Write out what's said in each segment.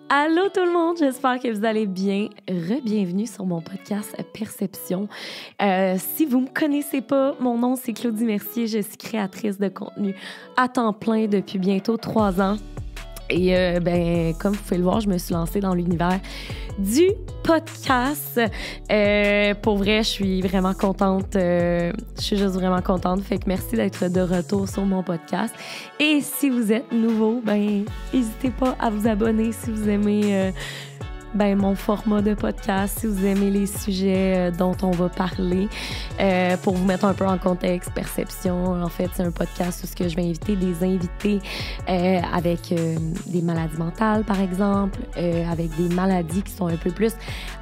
Allô tout le monde, j'espère que vous allez bien. Re-bienvenue sur mon podcast Perception. Si vous me connaissez pas, mon nom c'est Claudie Mercier, je suis créatrice de contenu à temps plein depuis bientôt 3 ans. Et comme vous pouvez le voir, je me suis lancée dans l'univers du podcast. Pour vrai, je suis vraiment contente. Je suis juste vraiment contente. Fait que merci d'être de retour sur mon podcast. Et si vous êtes nouveau, n'hésitez pas à vous abonner si vous aimez mon format de podcast, si vous aimez les sujets dont on va parler. Pour vous mettre un peu en contexte, Perception, en fait, c'est un podcast où je vais inviter des invités avec des maladies mentales, par exemple, avec des maladies qui sont un peu plus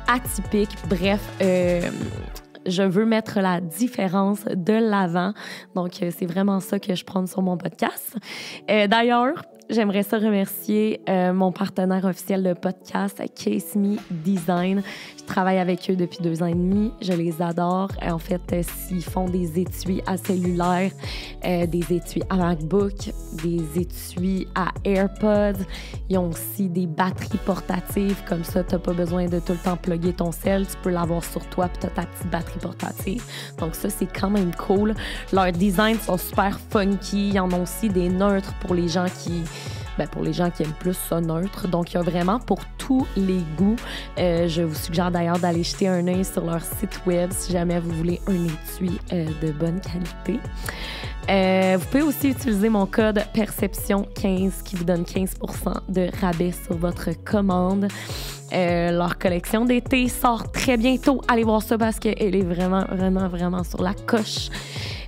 atypiques. Bref, je veux mettre la différence de l'avant. Donc, c'est vraiment ça que je prends sur mon podcast. D'ailleurs, j'aimerais ça remercier mon partenaire officiel de podcast, Case Me Design. Je travaille avec eux depuis 2 ans et demi. Je les adore. En fait, ils font des étuis à cellulaire, des étuis à MacBook, des étuis à AirPods. Ils ont aussi des batteries portatives. Comme ça, tu n'as pas besoin de tout le temps plugger ton cell. Tu peux l'avoir sur toi puis tu as ta petite batterie portative. Donc ça, c'est quand même cool. Leurs designs sont super funky. Ils en ont aussi des neutres pour les gens qui aiment plus ça neutre. Donc, il y a vraiment pour tous les goûts. Je vous suggère d'ailleurs d'aller jeter un œil sur leur site web si jamais vous voulez un étui de bonne qualité. Vous pouvez aussi utiliser mon code Perception15 qui vous donne 15% de rabais sur votre commande. Leur collection d'été sort très bientôt. Allez voir ça parce qu'elle est vraiment, vraiment, vraiment sur la coche.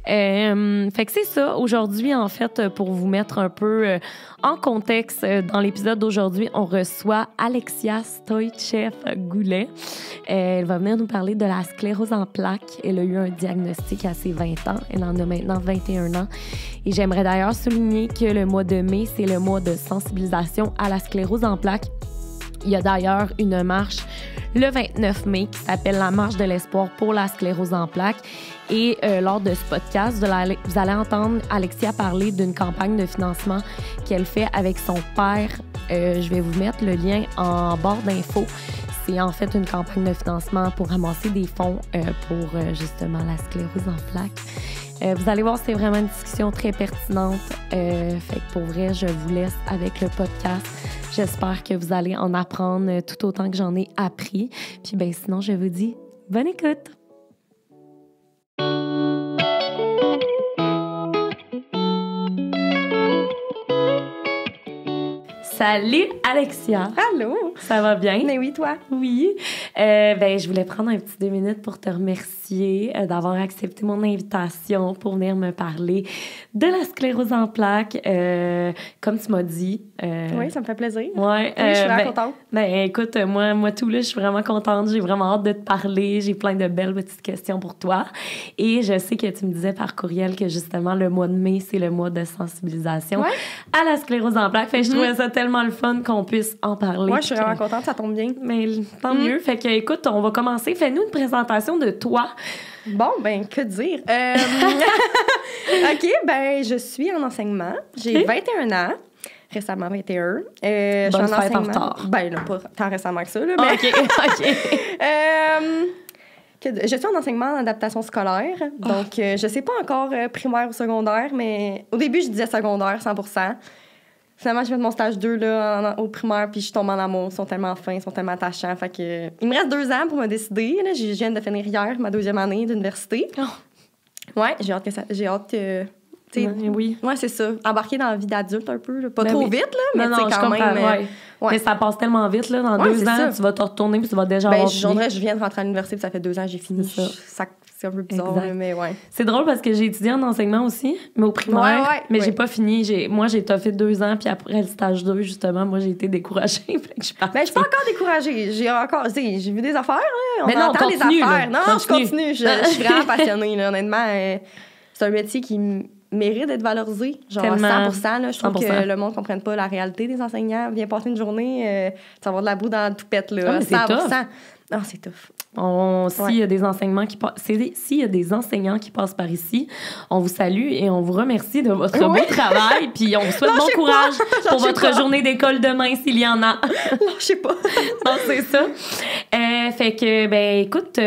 Fait que c'est ça. Aujourd'hui, en fait, pour vous mettre un peu en contexte, dans l'épisode d'aujourd'hui, on reçoit Alexia Stoïtchev-Goulet. Elle va venir nous parler de la sclérose en plaques. Elle a eu un diagnostic à ses 20 ans. Elle en a maintenant 21 ans. Et j'aimerais d'ailleurs souligner que le mois de mai, c'est le mois de sensibilisation à la sclérose en plaques. Il y a d'ailleurs une marche le 29 mai qui s'appelle la Marche de l'espoir pour la sclérose en plaques. Et lors de ce podcast, vous allez entendre Alexia parler d'une campagne de financement qu'elle fait avec son père. Je vais vous mettre le lien en barre d'infos. C'est en fait une campagne de financement pour ramasser des fonds pour justement la sclérose en plaques. Vous allez voir, c'est vraiment une discussion très pertinente. Fait que pour vrai, je vous laisse avec le podcast. J'espère que vous allez en apprendre tout autant que j'en ai appris. Puis sinon, je vous dis bonne écoute! Salut Alexia! Allô! Ça va bien? Mais oui, toi? Oui. Je voulais prendre un petit 2 minutes pour te remercier d'avoir accepté mon invitation pour venir me parler de la sclérose en plaques. Comme tu m'as dit. Oui, ça me fait plaisir. Ouais, oui, je suis vraiment contente. Écoute, moi tout là, je suis vraiment contente. J'ai vraiment hâte de te parler. J'ai plein de belles petites questions pour toi. Et je sais que tu me disais par courriel que justement, le mois de mai, c'est le mois de sensibilisation à la sclérose en plaques. Fait que je trouvais ça tellement le fun qu'on puisse en parler. Moi, je suis vraiment contente, ça tombe bien. Mais tant mieux. Fait que, écoute, on va commencer. Fais-nous une présentation de toi. Bon, que dire? OK, je suis en enseignement. J'ai 21 ans. Récemment 21. Je suis en fête enseignement. En retard. Là, pas tant récemment que ça, là. Mais... OK. Je suis en enseignement en adaptation scolaire. Donc, je sais pas encore primaire ou secondaire, mais au début, je disais secondaire, 100%. Finalement, j'ai fait mon stage 2 là, au primaire, puis je tombe en amour. Ils sont tellement fins, ils sont tellement attachants. Fait que, il me reste 2 ans pour me décider. Là. Je viens de finir hier ma 2e année d'université. Ouais, j'ai hâte que... Oui. Ouais, c'est ça. Embarquer dans la vie d'adulte un peu. Là. Pas trop vite, là, mais non, quand même... Ouais. Mais ça passe tellement vite, là. Dans 2 ans, tu vas te retourner puis tu vas déjà avoir fini. Je viens de rentrer à l'université puis ça fait 2 ans que j'ai fini. C'est un peu bizarre, là, mais ouais. C'est drôle parce que j'ai étudié en enseignement aussi, mais au primaire. Mais j'ai pas fini. Moi, j'ai toffé 2 ans puis après le stage 2, justement, moi, j'ai été découragée. Je suis pas encore découragée. J'ai vu des affaires, là. Mais non, entend des affaires. Là. Non, je continue. Je suis vraiment passionnée, là, honnêtement. C'est un métier qui mérite d'être valorisé. Genre, Tellement. 100%. Là, je trouve 100%. que le monde ne comprenne pas la réalité des enseignants. Viens passer une journée, tu vas avoir de la boue dans le toupette, là. Ah, mais c'est 100%. Ah, c'est tough. S'il y a des enseignements s'il y a des enseignants qui passent par ici, on vous salue et on vous remercie de votre beau travail. Puis on vous souhaite bon courage pour votre journée d'école demain, s'il y en a. Non, je sais pas. Non, c'est ça. Fait que, ben, écoute,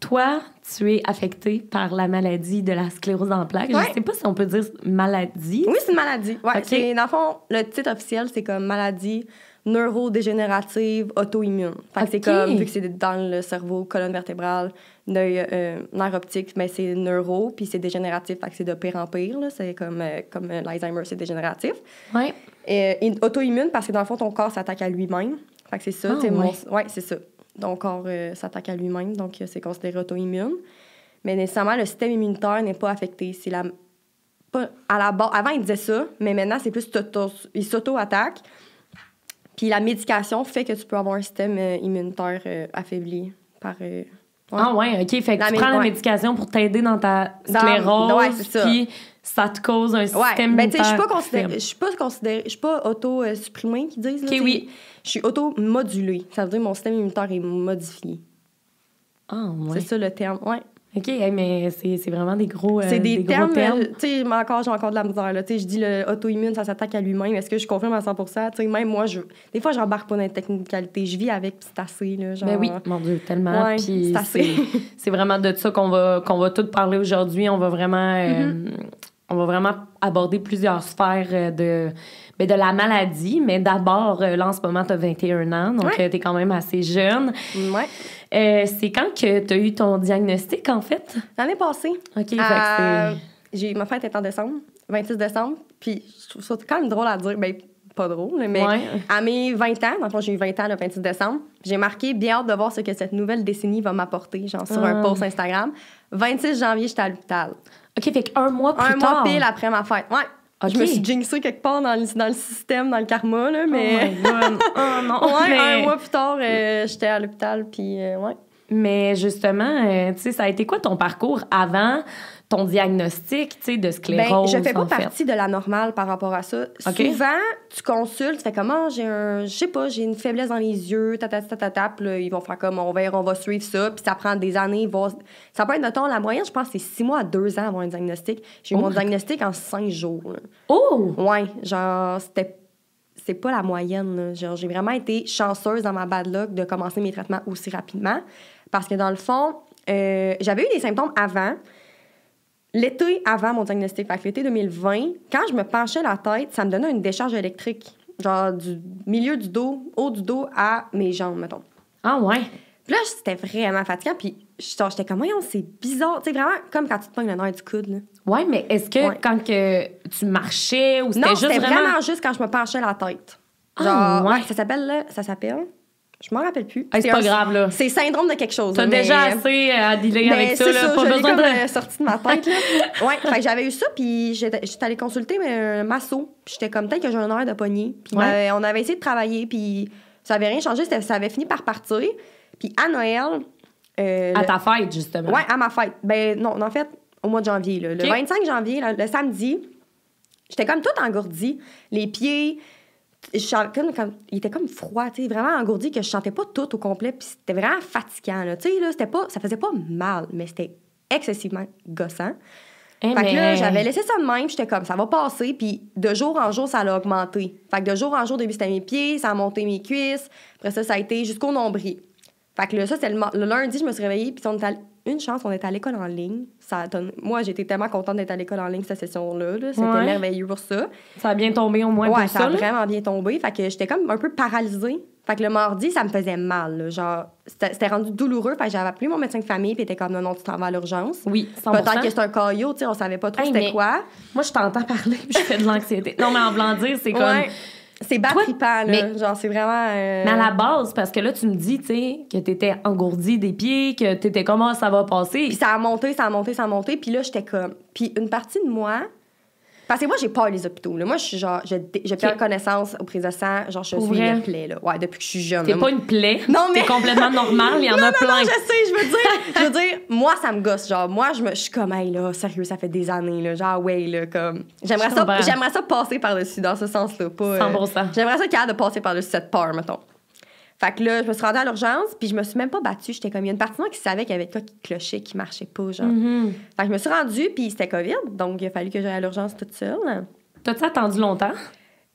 toi, tu es affectée par la maladie de la sclérose en plaques. Ouais. Je sais pas si on peut dire maladie. Oui, c'est une maladie. Ouais, OK. dans le fond, le titre officiel, c'est comme maladie neurodégénérative auto-immune. Fait que c'est comme, vu que c'est dans le cerveau, colonne vertébrale, nerf optique, mais c'est neuro, puis c'est dégénératif, fait que c'est de pire en pire. Là. C'est comme l'Alzheimer, c'est dégénératif. Ouais. Et auto-immune, parce que dans le fond, ton corps s'attaque à lui-même. Fait que c'est ça. Ouais. C'est ça. Ton corps s'attaque à lui-même, donc c'est considéré auto-immune. Mais nécessairement, le système immunitaire n'est pas affecté. C'est pas à la base. Avant, il disait ça, mais maintenant, c'est plus il s'auto-attaque. Puis la médication fait que tu peux avoir un système immunitaire affaibli par... ouais. Ah ouais, OK. Fait que tu prends la médication pour t'aider dans ta sclérose, ouais, c'est ça. puis ça te cause un système immunitaire. Je suis pas auto-supprimée, qu'ils disent. Là, OK, oui. Je suis auto-modulée. Ça veut dire que mon système immunitaire est modifié. Ah ouais. C'est ça le terme, ouais. OK, mais c'est vraiment des gros c'est des gros termes. Tu sais, j'ai encore de la misère. Là. Tu sais, je dis le auto-immune, ça s'attaque à lui-même. Est-ce que je confirme à 100%? Tu sais, même moi, des fois, j'embarque pas dans les technicalités. Je vis avec, puis c'est assez. Là, genre... Ben oui, mon Dieu, tellement. Ouais, puis c'est assez. c'est vraiment de ça qu'on va tout parler aujourd'hui. On va vraiment aborder plusieurs sphères de la maladie. Mais d'abord, là, en ce moment, tu as 21 ans, donc tu es quand même assez jeune. Ouais. C'est quand que tu as eu ton diagnostic, en fait? L'année passée. OK, fait que ma fête est en décembre, 26 décembre. Puis je trouve ça quand même drôle à dire. Ben, pas drôle, mais à mes 20 ans, dans le fond, j'ai eu 20 ans le 26 décembre, j'ai marqué bien hâte de voir ce que cette nouvelle décennie va m'apporter, genre sur un post Instagram. 26 janvier, j'étais à l'hôpital. OK, fait qu'un mois plus tard. Un mois pile après ma fête, ouais. Okay. Je me suis jinxée quelque part dans le système, dans le karma, là, mais... Oh my God. Oh non! Ouais, mais... un mois plus tard, j'étais à l'hôpital, puis ouais. Mais justement, tu sais, ça a été quoi ton parcours avant ton diagnostic, tu sais, de sclérose? Ben, je fais pas partie de la normale par rapport à ça. Okay. Souvent, tu consultes, tu fais comment, j'ai une faiblesse dans les yeux, puis là, ils vont faire comme, on va suivre ça, puis ça prend des années, ça peut être, mettons, la moyenne, je pense, c'est 6 mois à 2 ans avoir un diagnostic. J'ai eu mon diagnostic en 5 jours. Là. Oh! Ouais, genre, c'est pas la moyenne, là. Genre, j'ai vraiment été chanceuse dans ma bad luck de commencer mes traitements aussi rapidement, parce que dans le fond, j'avais eu des symptômes avant. L'été avant mon diagnostic, fait que l'été 2020, quand je me penchais la tête, ça me donnait une décharge électrique, genre du milieu du dos, haut du dos à mes jambes, mettons. Ah ouais? Puis là, c'était vraiment fatigant, puis j'étais comme, voyons, c'est bizarre. Tu sais, vraiment comme quand tu te pognes le nerf du coude, là. Ouais, mais est-ce que quand que tu marchais ou c'était non, juste c'était vraiment juste quand je me penchais la tête. Genre, ouais, ça s'appelle... Je m'en rappelle plus. Hey, c'est pas grave, là. C'est syndrome de quelque chose. T'as déjà assez à dealer avec ça, là. Ça, Pas besoin de... sorti de ma tête, là. Ouais, fait que j'avais eu ça, puis j'étais allée consulter un masso. Puis j'étais comme, peut-être que j'ai un nerf de poignet. Puis on avait essayé de travailler, puis ça avait rien changé. Ça avait fini par partir. Puis à Noël... à ta fête, justement. Ouais, à ma fête. Ben non, en fait, au mois de janvier, là. Le 25 janvier, le samedi, j'étais comme toute engourdie. Les pieds... il était comme froid, tu sais, vraiment engourdi, que je sentais pas tout au complet, puis c'était vraiment fatigant, là. Tu sais, là, ça faisait pas mal, mais c'était excessivement gossant. Fait que là, j'avais laissé ça de même, j'étais comme, ça va passer, puis de jour en jour, ça a augmenté. Fait que de jour en jour, au début, c'était mes pieds, ça a monté mes cuisses, après ça a été jusqu'au nombril. Fait que là, ça, c'était le lundi, je me suis réveillée, puis une chance, on était à l'école en ligne. Moi, j'étais tellement contente d'être à l'école en ligne cette session-là. Là. C'était merveilleux pour ça. Ça a bien tombé au moins pour ça. Ça a vraiment bien tombé. Fait que j'étais comme un peu paralysée. Fait que le mardi, ça me faisait mal. Là. Genre, c'était rendu douloureux. Fait que j'avais appelé mon médecin de famille, puis il était comme, non, tu t'en vas à l'urgence. Oui, 100%. Peut-être que c'est un caillot, tu sais, on savait pas trop c'était quoi. Moi, je t'entends parler, puis je fais de l'anxiété. Non, mais en blanc dire, c'est comme... C'est battrippant, là. Mais, genre, c'est vraiment... Mais à la base, parce que là, tu me dis, tu sais, que t'étais engourdie des pieds, que t'étais comment ça va passer. Puis ça a monté. Puis là, j'étais comme... Puis une partie de moi Parce que moi, j'ai peur des hôpitaux. Là. Moi, je suis genre, j'ai perdu connaissance aux prises de sang. Genre, je suis une plaie, là. Ouais, depuis que je suis jeune. T'es pas une plaie. Non, mais. T'es complètement normale. Il y en a plein. Non, je sais, je veux dire, moi, ça me gosse. Genre, moi, je suis comme, hey, là, sérieux, ça fait des années, là. Genre, ouais, là, comme. J'aimerais ça passer par-dessus dans ce sens-là. Pas, 100%. J'aimerais ça capable de passer par-dessus cette peur, mettons. Fait que là, je me suis rendue à l'urgence, puis je me suis même pas battue. J'étais comme, il y a une partie de moi qui savait qu'il y avait quoi qui clochait, qui marchait pas, genre. Fait que je me suis rendue, puis c'était COVID, donc il a fallu que j'aille à l'urgence toute seule. T'as-tu attendu longtemps?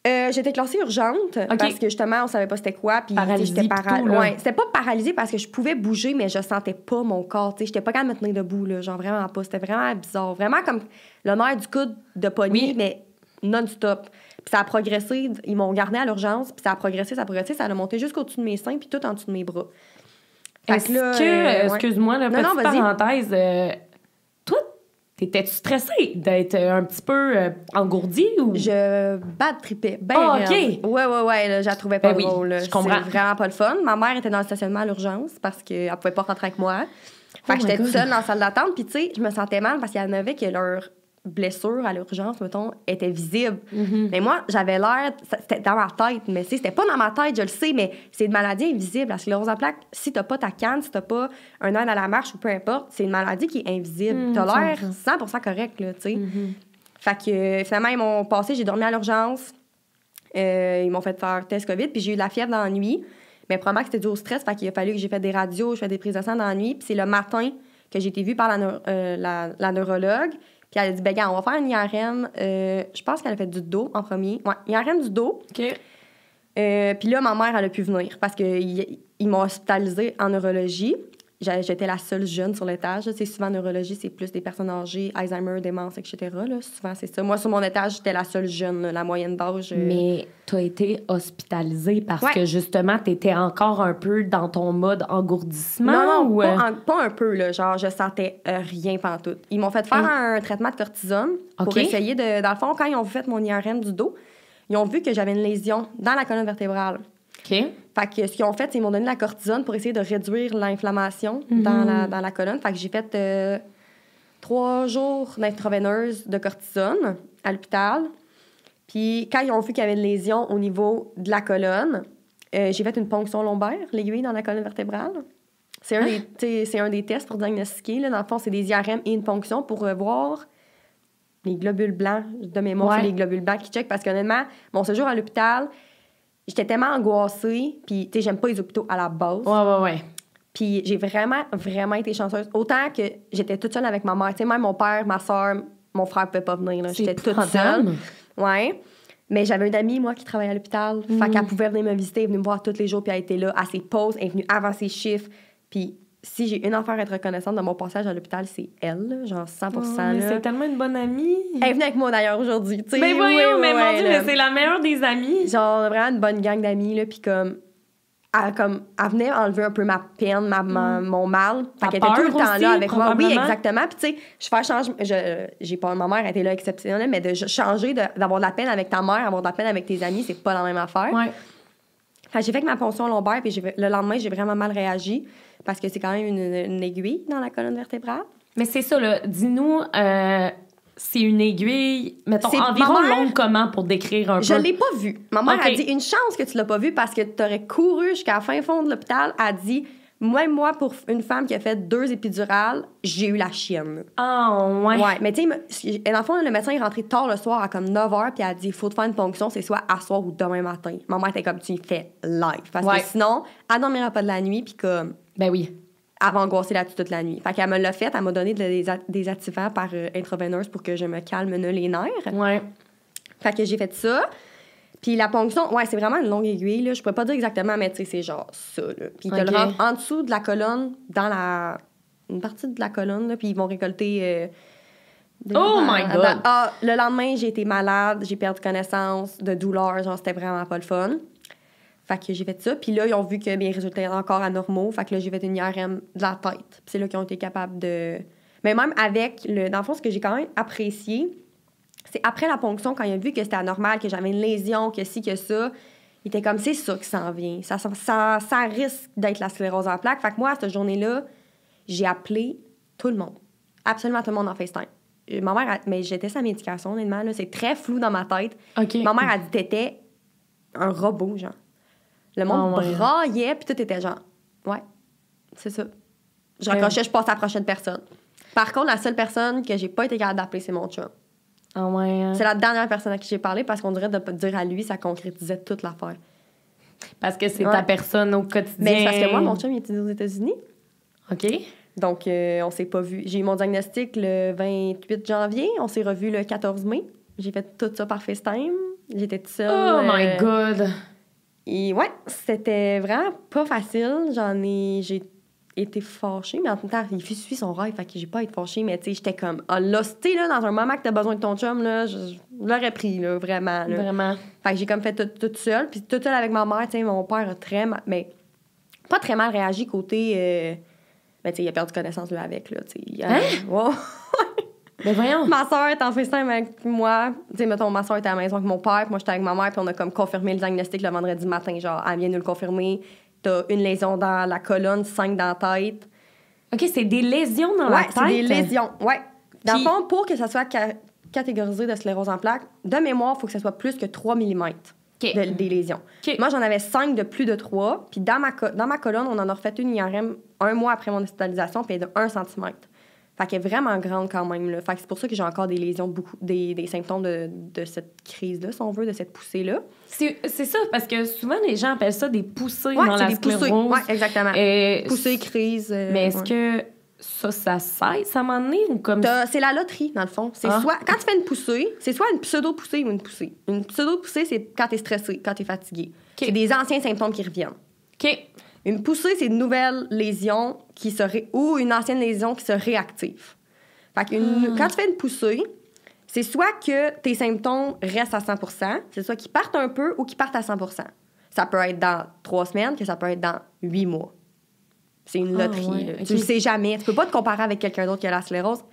J'étais classée urgente parce que justement, on savait pas c'était quoi. Puis j'étais ouais, c'était pas paralysée parce que je pouvais bouger, mais je sentais pas mon corps. J'étais pas capable de me tenir debout, là, genre vraiment pas. C'était vraiment bizarre. Vraiment comme le nerf du coude de poignée, mais non-stop. Puis ça a progressé. Ils m'ont gardée à l'urgence, puis ça a progressé. Ça a monté jusqu'au-dessus de mes seins, puis tout en dessous de mes bras. Excuse-moi, là, petite parenthèse. Toi, t'étais-tu stressée d'être un petit peu engourdie ou? Je bad-tripais. OK. Ouais, là, je la trouvais pas drôle. Je comprends. C'est vraiment pas le fun. Ma mère était dans le stationnement à l'urgence parce qu'elle pouvait pas rentrer avec moi. Fait que j'étais toute seule dans la salle d'attente. Puis, tu sais, je me sentais mal parce qu'il y en avait que leur blessure à l'urgence, mettons, était visible. Mais moi, j'avais l'air... C'était dans ma tête, mais c'était pas dans ma tête, je le sais, mais c'est une maladie invisible. La sclérose en plaques, si t'as pas ta canne, si t'as pas un œil à la marche ou peu importe, c'est une maladie qui est invisible. T'as l'air 100% correct, là, tu sais. Fait que, finalement, ils m'ont passé, j'ai dormi à l'urgence. Ils m'ont fait faire test COVID, puis j'ai eu de la fièvre dans la nuit. Mais probablement que c'était dû au stress, fait qu'il a fallu que j'ai fait des radios, je fais des prises de sang dans la nuit, puis c'est le matin que j'ai été vue par la neurologue. Puis elle a dit, ben gars, on va faire une IRM. Je pense qu'elle a fait du dos en premier. Ouais, IRM du dos. OK. Puis là, ma mère, elle a pu venir parce qu'ils m'ont hospitalisée en neurologie. J'étais la seule jeune sur l'étage. Tu sais, souvent, en neurologie, c'est plus des personnes âgées, Alzheimer, démence, etc. Là. Souvent, c'est ça. Moi, sur mon étage, j'étais la seule jeune, la moyenne d'âge. Mais t'as été hospitalisée parce que, justement, t'étais encore un peu dans ton mode engourdissement? Non, ou... pas un peu, là. Genre, je sentais rien pantoute. Ils m'ont fait faire un traitement de cortisone pour essayer de... Dans le fond, quand ils ont fait mon IRM du dos, ils ont vu que j'avais une lésion dans la colonne vertébrale. OK. Fait que ce qu'ils ont fait, c'est qu'ils m'ont donné de la cortisone pour essayer de réduire l'inflammation dans la colonne. Fait que j'ai fait 3 jours d'intraveineuse de cortisone à l'hôpital. Puis quand ils ont vu qu'il y avait une lésion au niveau de la colonne, j'ai fait une ponction lombaire, l'aiguille dans la colonne vertébrale. C'est un des tests pour diagnostiquer. Là. Dans le fond, c'est des IRM et une ponction pour voir les globules blancs. De mémoire, c'est les globules blancs qui checkent. Parce qu'honnêtement, mon séjour à l'hôpital... J'étais tellement angoissée, puis tu sais, j'aime pas les hôpitaux à la base. Ouais. Puis j'ai vraiment été chanceuse. Autant que j'étais toute seule avec ma mère. Tu sais, même mon père, ma soeur, mon frère pouvaient pas venir. Là. J'étais toute seule. Ouais. Mais j'avais une amie, moi, qui travaillait à l'hôpital. Fait qu'elle pouvait venir me visiter, venir me voir tous les jours, puis elle était là à ses pauses, elle est venue avant ses chiffres. Puis si j'ai une affaire à être reconnaissante de mon passage à l'hôpital, c'est elle, là, genre 100%. Mais c'est tellement une bonne amie. Elle est venue avec moi d'ailleurs aujourd'hui. Mais voyons, mais mon Dieu, mais c'est la meilleure des amies. Genre vraiment une bonne gang d'amis, là, puis elle venait enlever un peu ma peine, mon mal. Fait qu'elle était tout le temps là avec moi. Oui, exactement. Puis tu sais, je fais changer. J'ai pas, ma mère était là exceptionnelle, mais de changer, d'avoir de la peine avec ta mère, avoir de la peine avec tes amis, c'est pas la même affaire. Ouais. Fait que j'ai fait ma ponction lombaire, puis le lendemain, j'ai vraiment mal réagi parce que c'est quand même une aiguille dans la colonne vertébrale. Mais c'est ça, là. Dis-nous, c'est une aiguille, mettons, environ longue comment pour décrire un peu? Je l'ai pas vue. Ma mère a dit, une chance que tu l'as pas vue parce que tu aurais couru jusqu'à la fin fond de l'hôpital. Elle a dit, même moi, pour une femme qui a fait 2 épidurales, j'ai eu la chienne. Ah, ouais. Ouais, mais tu sais, dans le fond, le médecin est rentré tard le soir à comme 9h, puis elle a dit, il faut te faire une ponction, c'est soit à soir ou demain matin. Ma mère était comme, tu fais live. Parce que sinon, elle dormira pas de la nuit, puis comme... Ben oui. Elle va angoisser là-dessus toute la nuit. Fait qu'elle me l'a fait, elle m'a donné des activants par intraveineuse pour que je me calme les nerfs. Ouais. Fait que j'ai fait ça. Puis la ponction, ouais, c'est vraiment une longue aiguille, là. Je pourrais pas dire exactement, mais tu sais, c'est genre ça, là. Puis ils te le rentrent en dessous de la colonne, dans une partie de la colonne, là, puis ils vont récolter... oh my God! Le lendemain, j'ai été malade, j'ai perdu connaissance, de douleur, genre, c'était vraiment pas le fun. Fait que j'ai fait ça. Puis là, ils ont vu que mes résultats étaient encore anormaux. Fait que là, j'ai fait une IRM de la tête. Puis c'est là qu'ils ont été capables de... Mais même avec dans le fond, ce que j'ai quand même apprécié, c'est après la ponction, quand ils ont vu que c'était anormal, que j'avais une lésion, que ci, que ça, ils étaient comme, c'est ça qui s'en vient. Ça risque d'être la sclérose en plaques. Fait que moi, cette journée-là, j'ai appelé tout le monde. Absolument tout le monde en FaceTime. ma mère, mais j'étais sa médication, honnêtement, là, c'est très flou dans ma tête. OK. Ma mère a dit, t'étais un robot, genre. Le monde braillait, puis tout était genre, ouais, c'est ça. Je raccrochais, je passais à la prochaine personne. Par contre, la seule personne que j'ai pas été capable d'appeler, c'est mon chum. Ah ouais. C'est la dernière personne à qui j'ai parlé parce qu'on dirait de dire à lui, ça concrétisait toute l'affaire. Parce que c'est ta personne au quotidien. Mais c'est parce que moi, mon chum, il était aux États-Unis. OK. Donc, on s'est pas vu. J'ai eu mon diagnostic le 28 janvier. On s'est revus le 14 mai. J'ai fait tout ça par FaceTime. J'étais toute seule. Oh my God! Et ouais, c'était vraiment pas facile. J'ai été fâchée, mais en même temps, il suit son rêve, fait que j'ai pas été fâchée, mais tu sais, j'étais comme, là, tu sais, là, dans un moment que t'as besoin de ton chum, là, je l'aurais pris, là, vraiment. Là. Vraiment. Fait que j'ai comme fait tout seul, puis toute seule avec ma mère, tu sais, mon père a très mal, mais pas très mal réagi côté, ben, tu sais, il a perdu connaissance, là, avec, là, tu sais. Hein? Ouais. Ben voyons. Ma soeur est en FaceTime avec moi. Tu sais, mettons, ma soeur était à la maison avec mon père, puis moi, j'étais avec ma mère, puis on a comme confirmé le diagnostic le vendredi matin. Genre, elle vient nous le confirmer. T'as une lésion dans la colonne, 5 dans la tête. OK, c'est des lésions dans la tête? Ouais, c'est des lésions, ouais. Dans le Puis... fond, pour que ça soit catégorisé de sclérose en plaques, de mémoire, il faut que ça soit plus que 3 mm des lésions. Okay. Moi, j'en avais 5 de plus de 3. Puis dans ma colonne, on en a refait une IRM 1 mois après mon hospitalisation, puis elle est de 1 cm. Fait qu'elle est vraiment grande quand même. Là. Fait que c'est pour ça que j'ai encore des lésions, des symptômes de cette crise-là, si on veut, de cette poussée-là. C'est ça, parce que souvent, les gens appellent ça des poussées dans la sclérose. Oui, exactement. Poussée, crise. Mais est-ce que ça cesse à un moment donné? Ou comme... C'est la loterie, dans le fond. C'est soit, quand tu fais une poussée, c'est soit une pseudo-poussée ou une poussée. Une pseudo-poussée, c'est quand t'es stressé, quand t'es fatigué. Okay. C'est des anciens symptômes qui reviennent. OK. Une poussée, c'est une nouvelle lésion ou une ancienne lésion qui se réactive. Fait que quand tu fais une poussée, c'est soit que tes symptômes restent à 100%, c'est soit qu'ils partent un peu ou qu'ils partent à 100%. Ça peut être dans 3 semaines, que ça peut être dans 8 mois. C'est une loterie. Ouais, okay. Tu le sais jamais. Tu peux pas te comparer avec quelqu'un d'autre qui a la sclérose.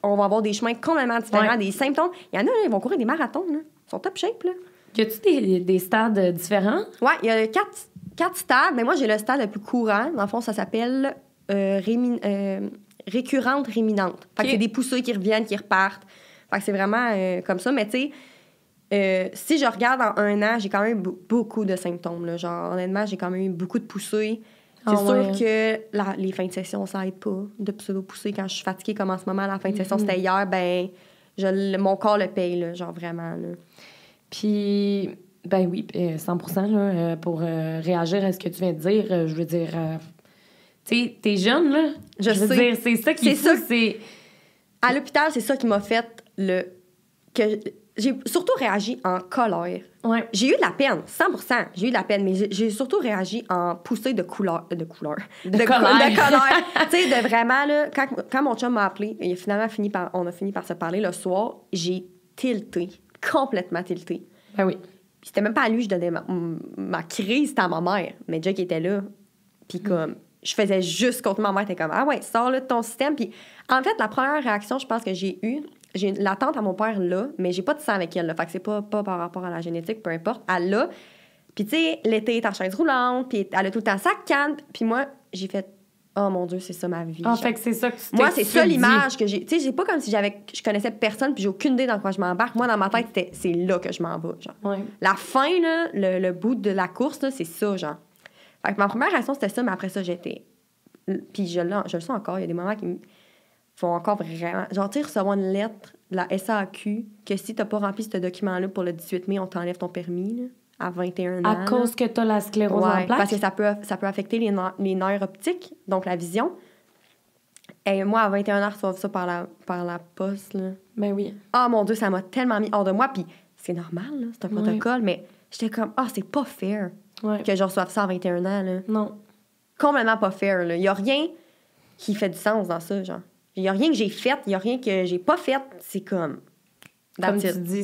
On va avoir des chemins complètement différents, des symptômes. Il y en a, là, ils vont courir des marathons. Là. Ils sont top shape. Là. Y a-tu des stades différents? Oui, il y a 4 stades, mais moi, j'ai le stade le plus courant. Dans le fond, ça s'appelle récurrente réminente. Fait que c'est des poussées qui reviennent, qui repartent. Fait que c'est vraiment comme ça. Mais tu sais, si je regarde en 1 an, j'ai quand même beaucoup de symptômes. Là. Genre, honnêtement, j'ai quand même eu beaucoup de poussées. C'est sûr que les fins de session, ça aide pas de pseudo-poussées. Quand je suis fatiguée, comme en ce moment, la fin de session, c'était hier, ben mon corps le paye, là, genre vraiment. Là. Puis... Ben oui, 100% là, pour réagir à ce que tu viens de dire. Je veux dire, tu sais, t'es jeune, là. Je veux dire, c'est ça qui est fou, c'est... À l'hôpital, c'est ça qui m'a fait que j'ai surtout réagi en colère. Ouais. J'ai eu de la peine, 100%. J'ai eu de la peine, mais j'ai surtout réagi en poussée de colère. De colère. Tu sais, de vraiment, là, quand mon chum m'a appelé, on a fini par se parler le soir, j'ai tilté, complètement tilté. Ben oui. Puis c'était même pas à lui que je donnais ma crise, c'était à ma mère. Mais Jack était là. Puis comme, je faisais juste contre ma mère. T'es comme, ah ouais, sors-le de ton système. Puis en fait, la première réaction, je pense que j'ai la tante à mon père là, mais j'ai pas de sang avec elle. Là, fait que c'est pas par rapport à la génétique, peu importe. Elle l'a. Puis tu sais, l'été est en chaise roulante. Puis elle a tout le temps sa canne. Puis moi, j'ai fait, oh mon Dieu, c'est ça ma vie. En fait que c'est ça que tu t'es Moi, c'est ça l'image que j'ai. Tu sais, j'ai pas comme si je connaissais personne puis j'ai aucune idée dans quoi je m'embarque. Moi, dans ma tête, c'est là que je m'en vais, genre. Ouais. La fin, là, le bout de la course, là, c'est ça, genre. Fait que ma première réaction, c'était ça, mais après ça, j'étais... Puis je le sens encore. Il y a des moments qui me font encore vraiment... Genre, tu sais, recevoir une lettre de la SAQ que si t'as pas rempli ce document-là pour le 18 mai, on t'enlève ton permis, là, à 21 ans. À cause que t'as la sclérose en plaques? Parce que ça peut affecter les nerfs optiques, donc la vision. Et moi, à 21 ans, je reçois ça par la poste, là. Ben oui. Ah, mon Dieu, ça m'a tellement mis hors de moi. Puis c'est normal, là, c'est un protocole, mais j'étais comme, c'est pas fair que je reçoive ça à 21 ans, là. Non. Complètement pas fair, là. Il y a rien qui fait du sens dans ça, genre. Il y a rien que j'ai fait, il y a rien que j'ai pas fait. C'est comme... Comme tu dis,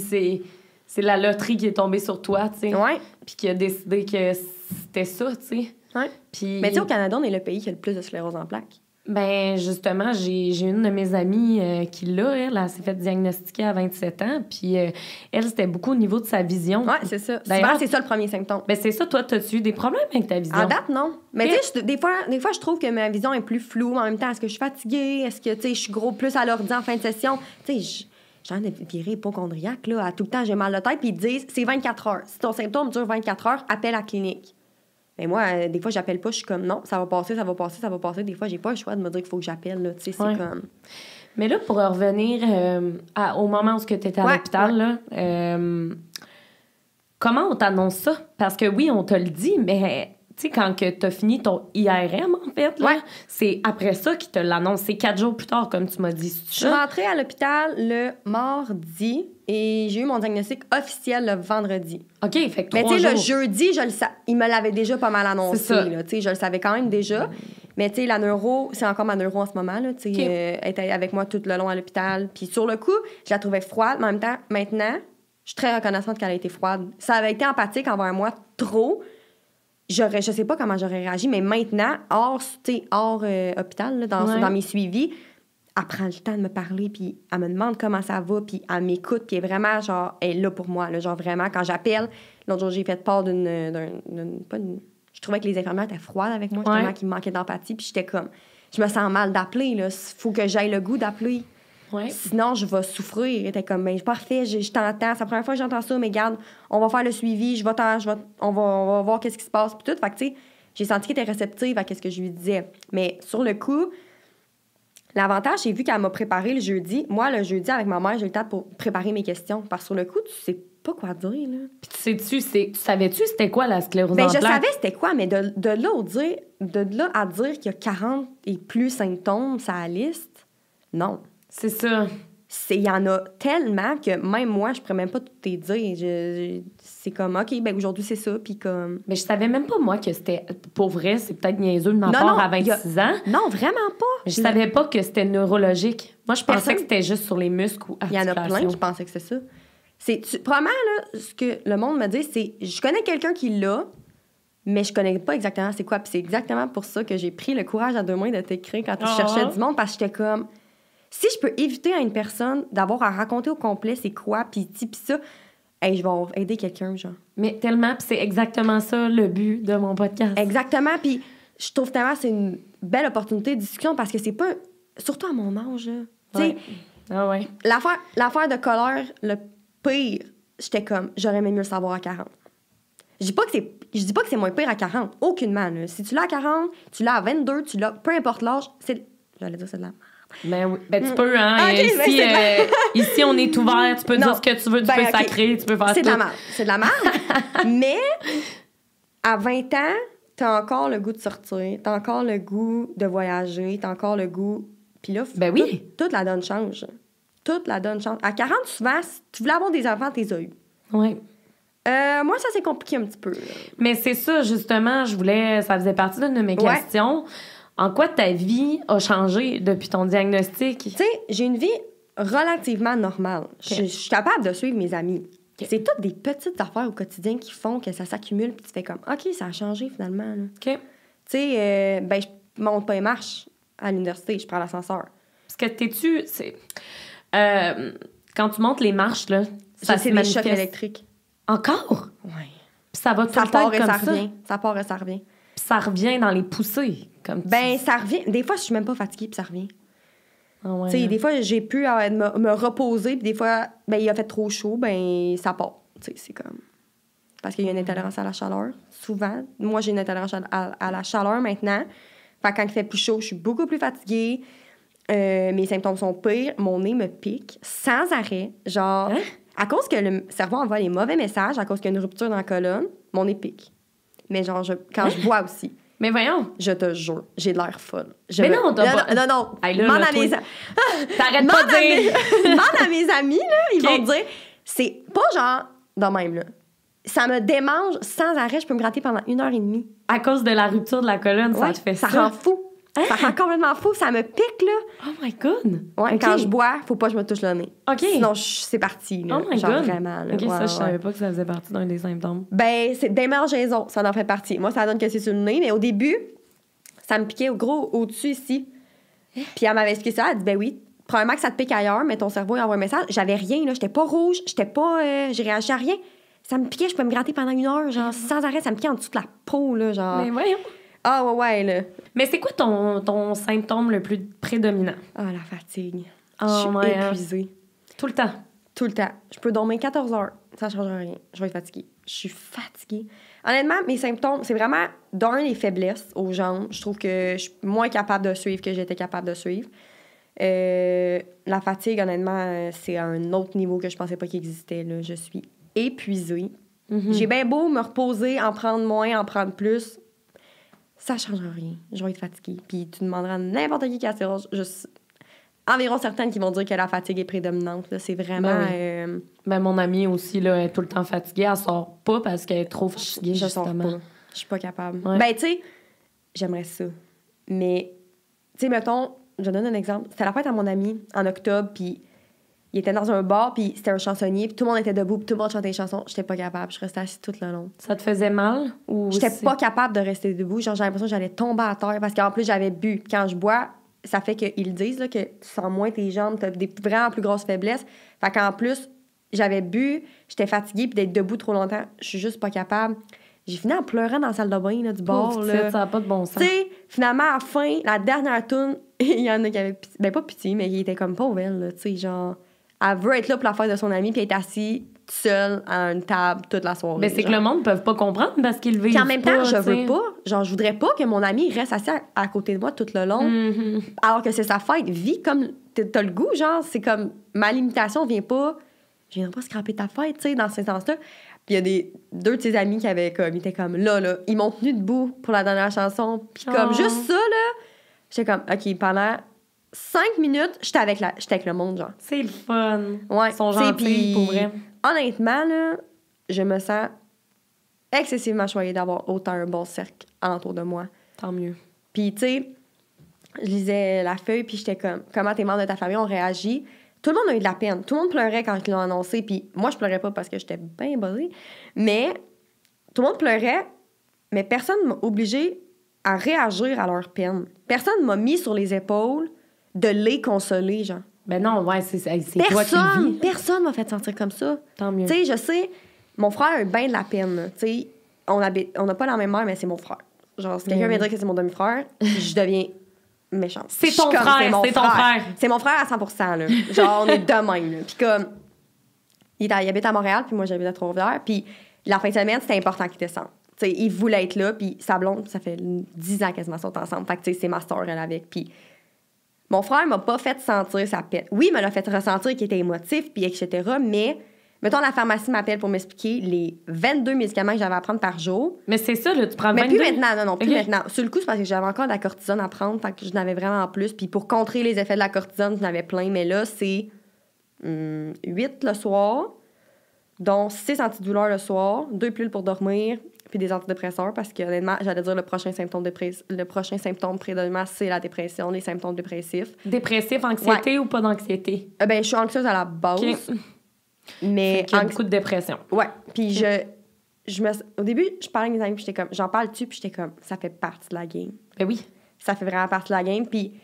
c'est la loterie qui est tombée sur toi, tu sais. Ouais. Puis qui a décidé que c'était ça, tu sais. Ouais. Puis... Mais tu sais, au Canada, on est le pays qui a le plus de sclérose en plaques. Ben justement, j'ai une de mes amies qui l'a, elle s'est fait diagnostiquer à 27 ans, puis elle, c'était beaucoup au niveau de sa vision. Ouais, c'est ça. D'ailleurs, Souvent, c'est ça le premier symptôme. Ben c'est ça, toi, t'as-tu eu des problèmes avec ta vision? À date, non. Mais tu sais, des fois, je trouve que ma vision est plus floue. En même temps, est-ce que je suis fatiguée? Est-ce que, tu sais, je suis gros plus à l'ordi en fin de session? Tu sais, j'ai envie de virer hypochondriaque, là. À tout le temps, j'ai mal de tête, puis ils disent, c'est 24 heures. Si ton symptôme dure 24 heures, appelle la clinique. Mais moi, des fois, j'appelle pas, je suis comme non, ça va passer, ça va passer, ça va passer. Des fois, j'ai pas le choix de me dire qu'il faut que j'appelle, là. Tu sais, c'est comme. Mais là, pour revenir au moment où tu étais à l'hôpital, là, comment on t'annonce ça? Parce que oui, on te le dit, mais tu sais, quand tu as fini ton IRM, en fait, là, c'est après ça qu'ils te l'annoncent. C'est 4 jours plus tard, comme tu m'as dit. Je suis rentrée à l'hôpital le mardi et j'ai eu mon diagnostic officiel le vendredi. OK, fait que 3 jours. Mais tu sais, le jeudi, il me l'avait déjà pas mal annoncé. Là, tu sais, je le savais quand même déjà. Mais tu sais, la neuro, c'est encore ma neuro en ce moment. Là, tu sais, elle était avec moi tout le long à l'hôpital. Puis sur le coup, je la trouvais froide. Mais en même temps, maintenant, je suis très reconnaissante qu'elle a été froide. Ça avait été empathique envers moi trop. Je sais pas comment j'aurais réagi, mais maintenant, hors hôpital, là, dans mes suivis, elle prend le temps de me parler, puis elle me demande comment ça va, puis elle m'écoute, puis elle est vraiment, genre, elle est là pour moi, là, genre vraiment, quand j'appelle, l'autre jour, j'ai fait part je trouvais que les infirmières étaient froides avec moi, justement, qu'ils me manquaient d'empathie, puis j'étais comme, je me sens mal d'appeler, là, faut que j'aille le goût d'appeler. Ouais. Sinon, je vais souffrir. Elle était comme, ben, parfait, je t'entends. C'est la première fois que j'entends ça, mais regarde, on va faire le suivi, on va voir qu'est-ce qui se passe. Puis tout. Fait que, tu sais, j'ai senti qu'elle était réceptive à ce que je lui disais. Mais sur le coup, l'avantage, c'est vu qu'elle m'a préparé le jeudi. Moi, le jeudi, avec ma mère, j'ai eu le temps pour préparer mes questions. Parce que sur le coup, tu sais pas quoi dire, là. Puis tu savais-tu c'était quoi la sclérose en plaques? Je savais c'était quoi, mais de là à dire qu'il y a 40 et plus symptômes sur la liste, non. C'est ça. Il y en a tellement que même moi, je pourrais même pas tout te dire. C'est comme, OK, ben aujourd'hui, c'est ça, puis comme... Mais je savais même pas, moi, que c'était... Pour vrai, c'est peut-être niaiseux de ma part à 26 ans. Non, vraiment pas. Je savais pas que c'était neurologique. Moi, je pensais que c'était juste sur les muscles ou articulations. Il y en a plein qui pensaient que c'est ça. Probablement, là, ce que le monde me dit, c'est... Je connais quelqu'un qui l'a, mais je connais pas exactement c'est quoi. Puis c'est exactement pour ça que j'ai pris le courage à 2 mains de t'écrire quand tu cherchais du monde, parce que j'étais comme... Si je peux éviter à une personne d'avoir à raconter au complet c'est quoi, puis ça, je vais aider quelqu'un, genre. Mais tellement, puis c'est exactement ça le but de mon podcast. Exactement, puis je trouve tellement que c'est une belle opportunité de discussion parce que c'est pas... Surtout à mon âge, là. Tu sais, l'affaire de colère, le pire, j'étais comme, j'aurais aimé mieux le savoir à 40. Je dis pas que c'est moins pire à 40, aucunement, là. Si tu l'as à 40, tu l'as à 22, tu l'as... Peu importe l'âge, j'allais dire c'est de la... Ben oui, ben tu peux, hein. Okay, ici, on est ouvert, tu peux dire ce que tu veux, tu peux sacrer, tu peux faire c'est tout. C'est de la merde. Mais à 20 ans, t'as encore le goût de sortir, t'as encore le goût de voyager, t'as encore le goût... Puis là, toute la donne change. Toute la donne change. À 40, souvent, si tu voulais avoir des enfants, t'es as eu. Oui. Moi, ça s'est compliqué un petit peu. Là. Mais c'est ça, justement, ça faisait partie d'une de mes questions. En quoi ta vie a changé depuis ton diagnostic? Tu sais, j'ai une vie relativement normale. Okay. Je suis capable de suivre mes amis. Okay. C'est toutes des petites affaires au quotidien qui font que ça s'accumule, puis tu fais comme, OK, ça a changé finalement. Là. OK. Tu sais, je monte pas les marches à l'université, je prends l'ascenseur. Parce que quand tu montes les marches, là, ça se manifeste. C'est des chocs électriques. Encore? Oui. Puis ça va tout le temps comme ça. Ça part et ça revient. Puis ça revient dans les poussées. Ça revient. Des fois, je suis même pas fatiguée, puis ça revient. Ah ouais, tu sais, des fois, j'ai pu me reposer, puis des fois, il a fait trop chaud, ça part. Tu sais, c'est comme... Parce qu'il y a une intolérance à la chaleur, souvent. Moi, j'ai une intolérance à la chaleur maintenant. Fait que quand il fait plus chaud, je suis beaucoup plus fatiguée. Mes symptômes sont pires. Mon nez me pique sans arrêt. Genre, à cause que le cerveau envoie les mauvais messages, à cause qu'il y a une rupture dans la colonne, mon nez pique. Mais genre, quand je bois aussi. Mais voyons. Je te jure, j'ai de l'air folle. Non. Demande à mes amis. T'arrêtes pas de dire. Demande à mes amis, là. Ils vont dire, c'est pas genre de même, là. Ça me démange sans arrêt. Je peux me gratter pendant 1h30. À cause de la rupture de la colonne, ça te fait ça? Ça rend fou. Ça rend complètement fou. Ça me pique, là. Oh my God. Ouais, quand je bois, faut pas que je me touche le nez. OK. Sinon, c'est parti, là. Oh my God. Vraiment, là. OK, ça, je savais pas que ça faisait partie d'un des symptômes. C'est démangeaison, ça en fait partie. Moi, ça donne que c'est sur le nez, mais au début, ça me piquait au-dessus ici. Puis elle m'avait expliqué ça. Elle dit, ben oui, probablement que ça te pique ailleurs, mais ton cerveau, il envoie un message. J'avais rien, là. J'étais pas rouge, j'étais pas... j'ai réagi à rien. Ça me piquait, je pouvais me gratter pendant 1 heure, genre, sans arrêt. Ça me piquait en dessous de la peau, là, genre. Mais voyons. Ah, ouais, là. Mais c'est quoi ton symptôme le plus prédominant? Ah, la fatigue. Oh, je suis ouais, épuisée. Tout le temps. Tout le temps. Je peux dormir 14 heures. Ça ne change rien. Je vais être fatiguée. Je suis fatiguée. Honnêtement, mes symptômes, c'est vraiment, d'un, les faiblesses aux jambes. Je trouve que je suis moins capable de suivre que j'étais capable de suivre. La fatigue, honnêtement, c'est à un autre niveau que je pensais pas qu'il existait. Là. Je suis épuisée. J'ai bien beau me reposer, en prendre moins, en prendre plus. Ça change rien. Je vais être fatiguée. Puis tu demanderas à n'importe qui a environ certaines qui vont dire que la fatigue est prédominante. Là. C'est vraiment... Ben, mon amie aussi, là, elle est tout le temps fatiguée. Elle sort pas parce qu'elle est trop fatiguée, je sors justement. pas. Je suis pas capable. Ouais. Ben, tu sais, j'aimerais ça. Mais, tu sais, mettons, je donne un exemple. C'était la fête à mon ami en octobre, puis il était dans un bar, puis c'était un chansonnier, puis tout le monde était debout, puis tout le monde chantait des chansons. J'étais pas capable. Je restais assise tout le long. Ça te faisait mal? Ou J'étais pas capable de rester debout. Genre, j'avais l'impression que j'allais tomber à terre parce qu'en plus, j'avais bu. Quand je bois, ça fait qu'ils disent là, que tu sens moins tes jambes, tu as des vraiment plus grosses faiblesses. Fait qu'en plus, j'avais bu, j'étais fatiguée, puis d'être debout trop longtemps, je suis juste pas capable. J'ai fini en pleurant dans la salle de bain là, du bar. Là. Ça n'a pas de bon sens. Tu sais, finalement, à la fin, la dernière toune, il y en a qui avaient pitié. Ben, pas pitié, mais qui était comme pauvre, elle. Tu sais, genre, elle veut être là pour la fête de son ami, puis elle est assise seule à une table toute la soirée. Mais c'est genre. que le monde ne peut pas comprendre parce qu'ils vivent. Puis en même temps, pas, je veux t'sais. pas. Genre, je voudrais pas que mon ami reste assis à côté de moi tout le long. Alors que c'est sa fête. Vis comme t'as le goût, genre. C'est comme ma limitation vient pas. Je viendrai pas scraper ta fête, tu sais, dans ce sens-là. Puis il y a deux de ses amis qui avaient comme. Ils étaient comme là. Ils m'ont tenu debout pour la dernière chanson. Puis comme juste ça, là. J'étais comme, OK, pendant 5 minutes, j'étais avec le monde, genre. C'est le fun. Ouais. Ils sont gentils, pour vrai. Honnêtement, là, je me sens excessivement choyée d'avoir autant un bon cercle alentour de moi. Tant mieux. Puis, tu sais, je lisais la feuille, puis j'étais comme, comment tes membres de ta famille ont réagi? Tout le monde a eu de la peine. Tout le monde pleurait quand ils l'ont annoncé, puis moi, je pleurais pas parce que j'étais bien buzzée. Mais tout le monde pleurait, mais personne m'a obligée à réagir à leur peine. Personne m'a mis sur les épaules de les consoler, genre. Ben non, ouais, c'est toi qui le vis. Personne m'a fait sentir comme ça. Tant mieux. Tu sais, je sais, mon frère a bien de la peine. Tu sais, on n'a pas la même mère, mais c'est mon frère. Genre, si quelqu'un vient dire que c'est mon demi-frère, je deviens méchante. C'est ton frère, c'est ton frère. C'est mon frère à 100%, là. Genre, on est de même, là. Puis comme, il habite à Montréal, puis moi, j'habite à Trois-Rivières. Puis la fin de semaine, c'était important qu'il descende. Tu sais, il voulait être là, puis sa blonde, ça fait 10 ans quasiment qu'ils sont ensemble. Fait que, tu sais, c'est ma soeur, elle, avec. Puis mon frère m'a pas fait sentir sa peine. Oui, il me l'a fait ressentir qu'il était émotif, puis etc., mais... Mettons, la pharmacie m'appelle pour m'expliquer les 22 médicaments que j'avais à prendre par jour. Mais c'est ça, là, tu prends 22? Mais plus maintenant, non, plus maintenant. Sur le coup, c'est parce que j'avais encore de la cortisone à prendre, fait que je n'avais vraiment plus. Puis pour contrer les effets de la cortisone, j'en avais plein. Mais là, c'est 8 le soir, dont 6 antidouleurs le soir, 2 pilules pour dormir, puis des antidépresseurs, parce que honnêtement, j'allais dire le prochain symptôme prédominant, c'est la dépression, les symptômes dépressifs. Dépressif, anxiété ou pas d'anxiété? Ben, je suis anxieuse à la base. Okay. Mais il y a beaucoup de dépression. Ouais. Puis au début, je parlais avec mes amis, puis j'étais comme, j'en parle-tu, puis j'étais comme, ça fait partie de la game. Ben oui. Ça fait vraiment partie de la game. Puis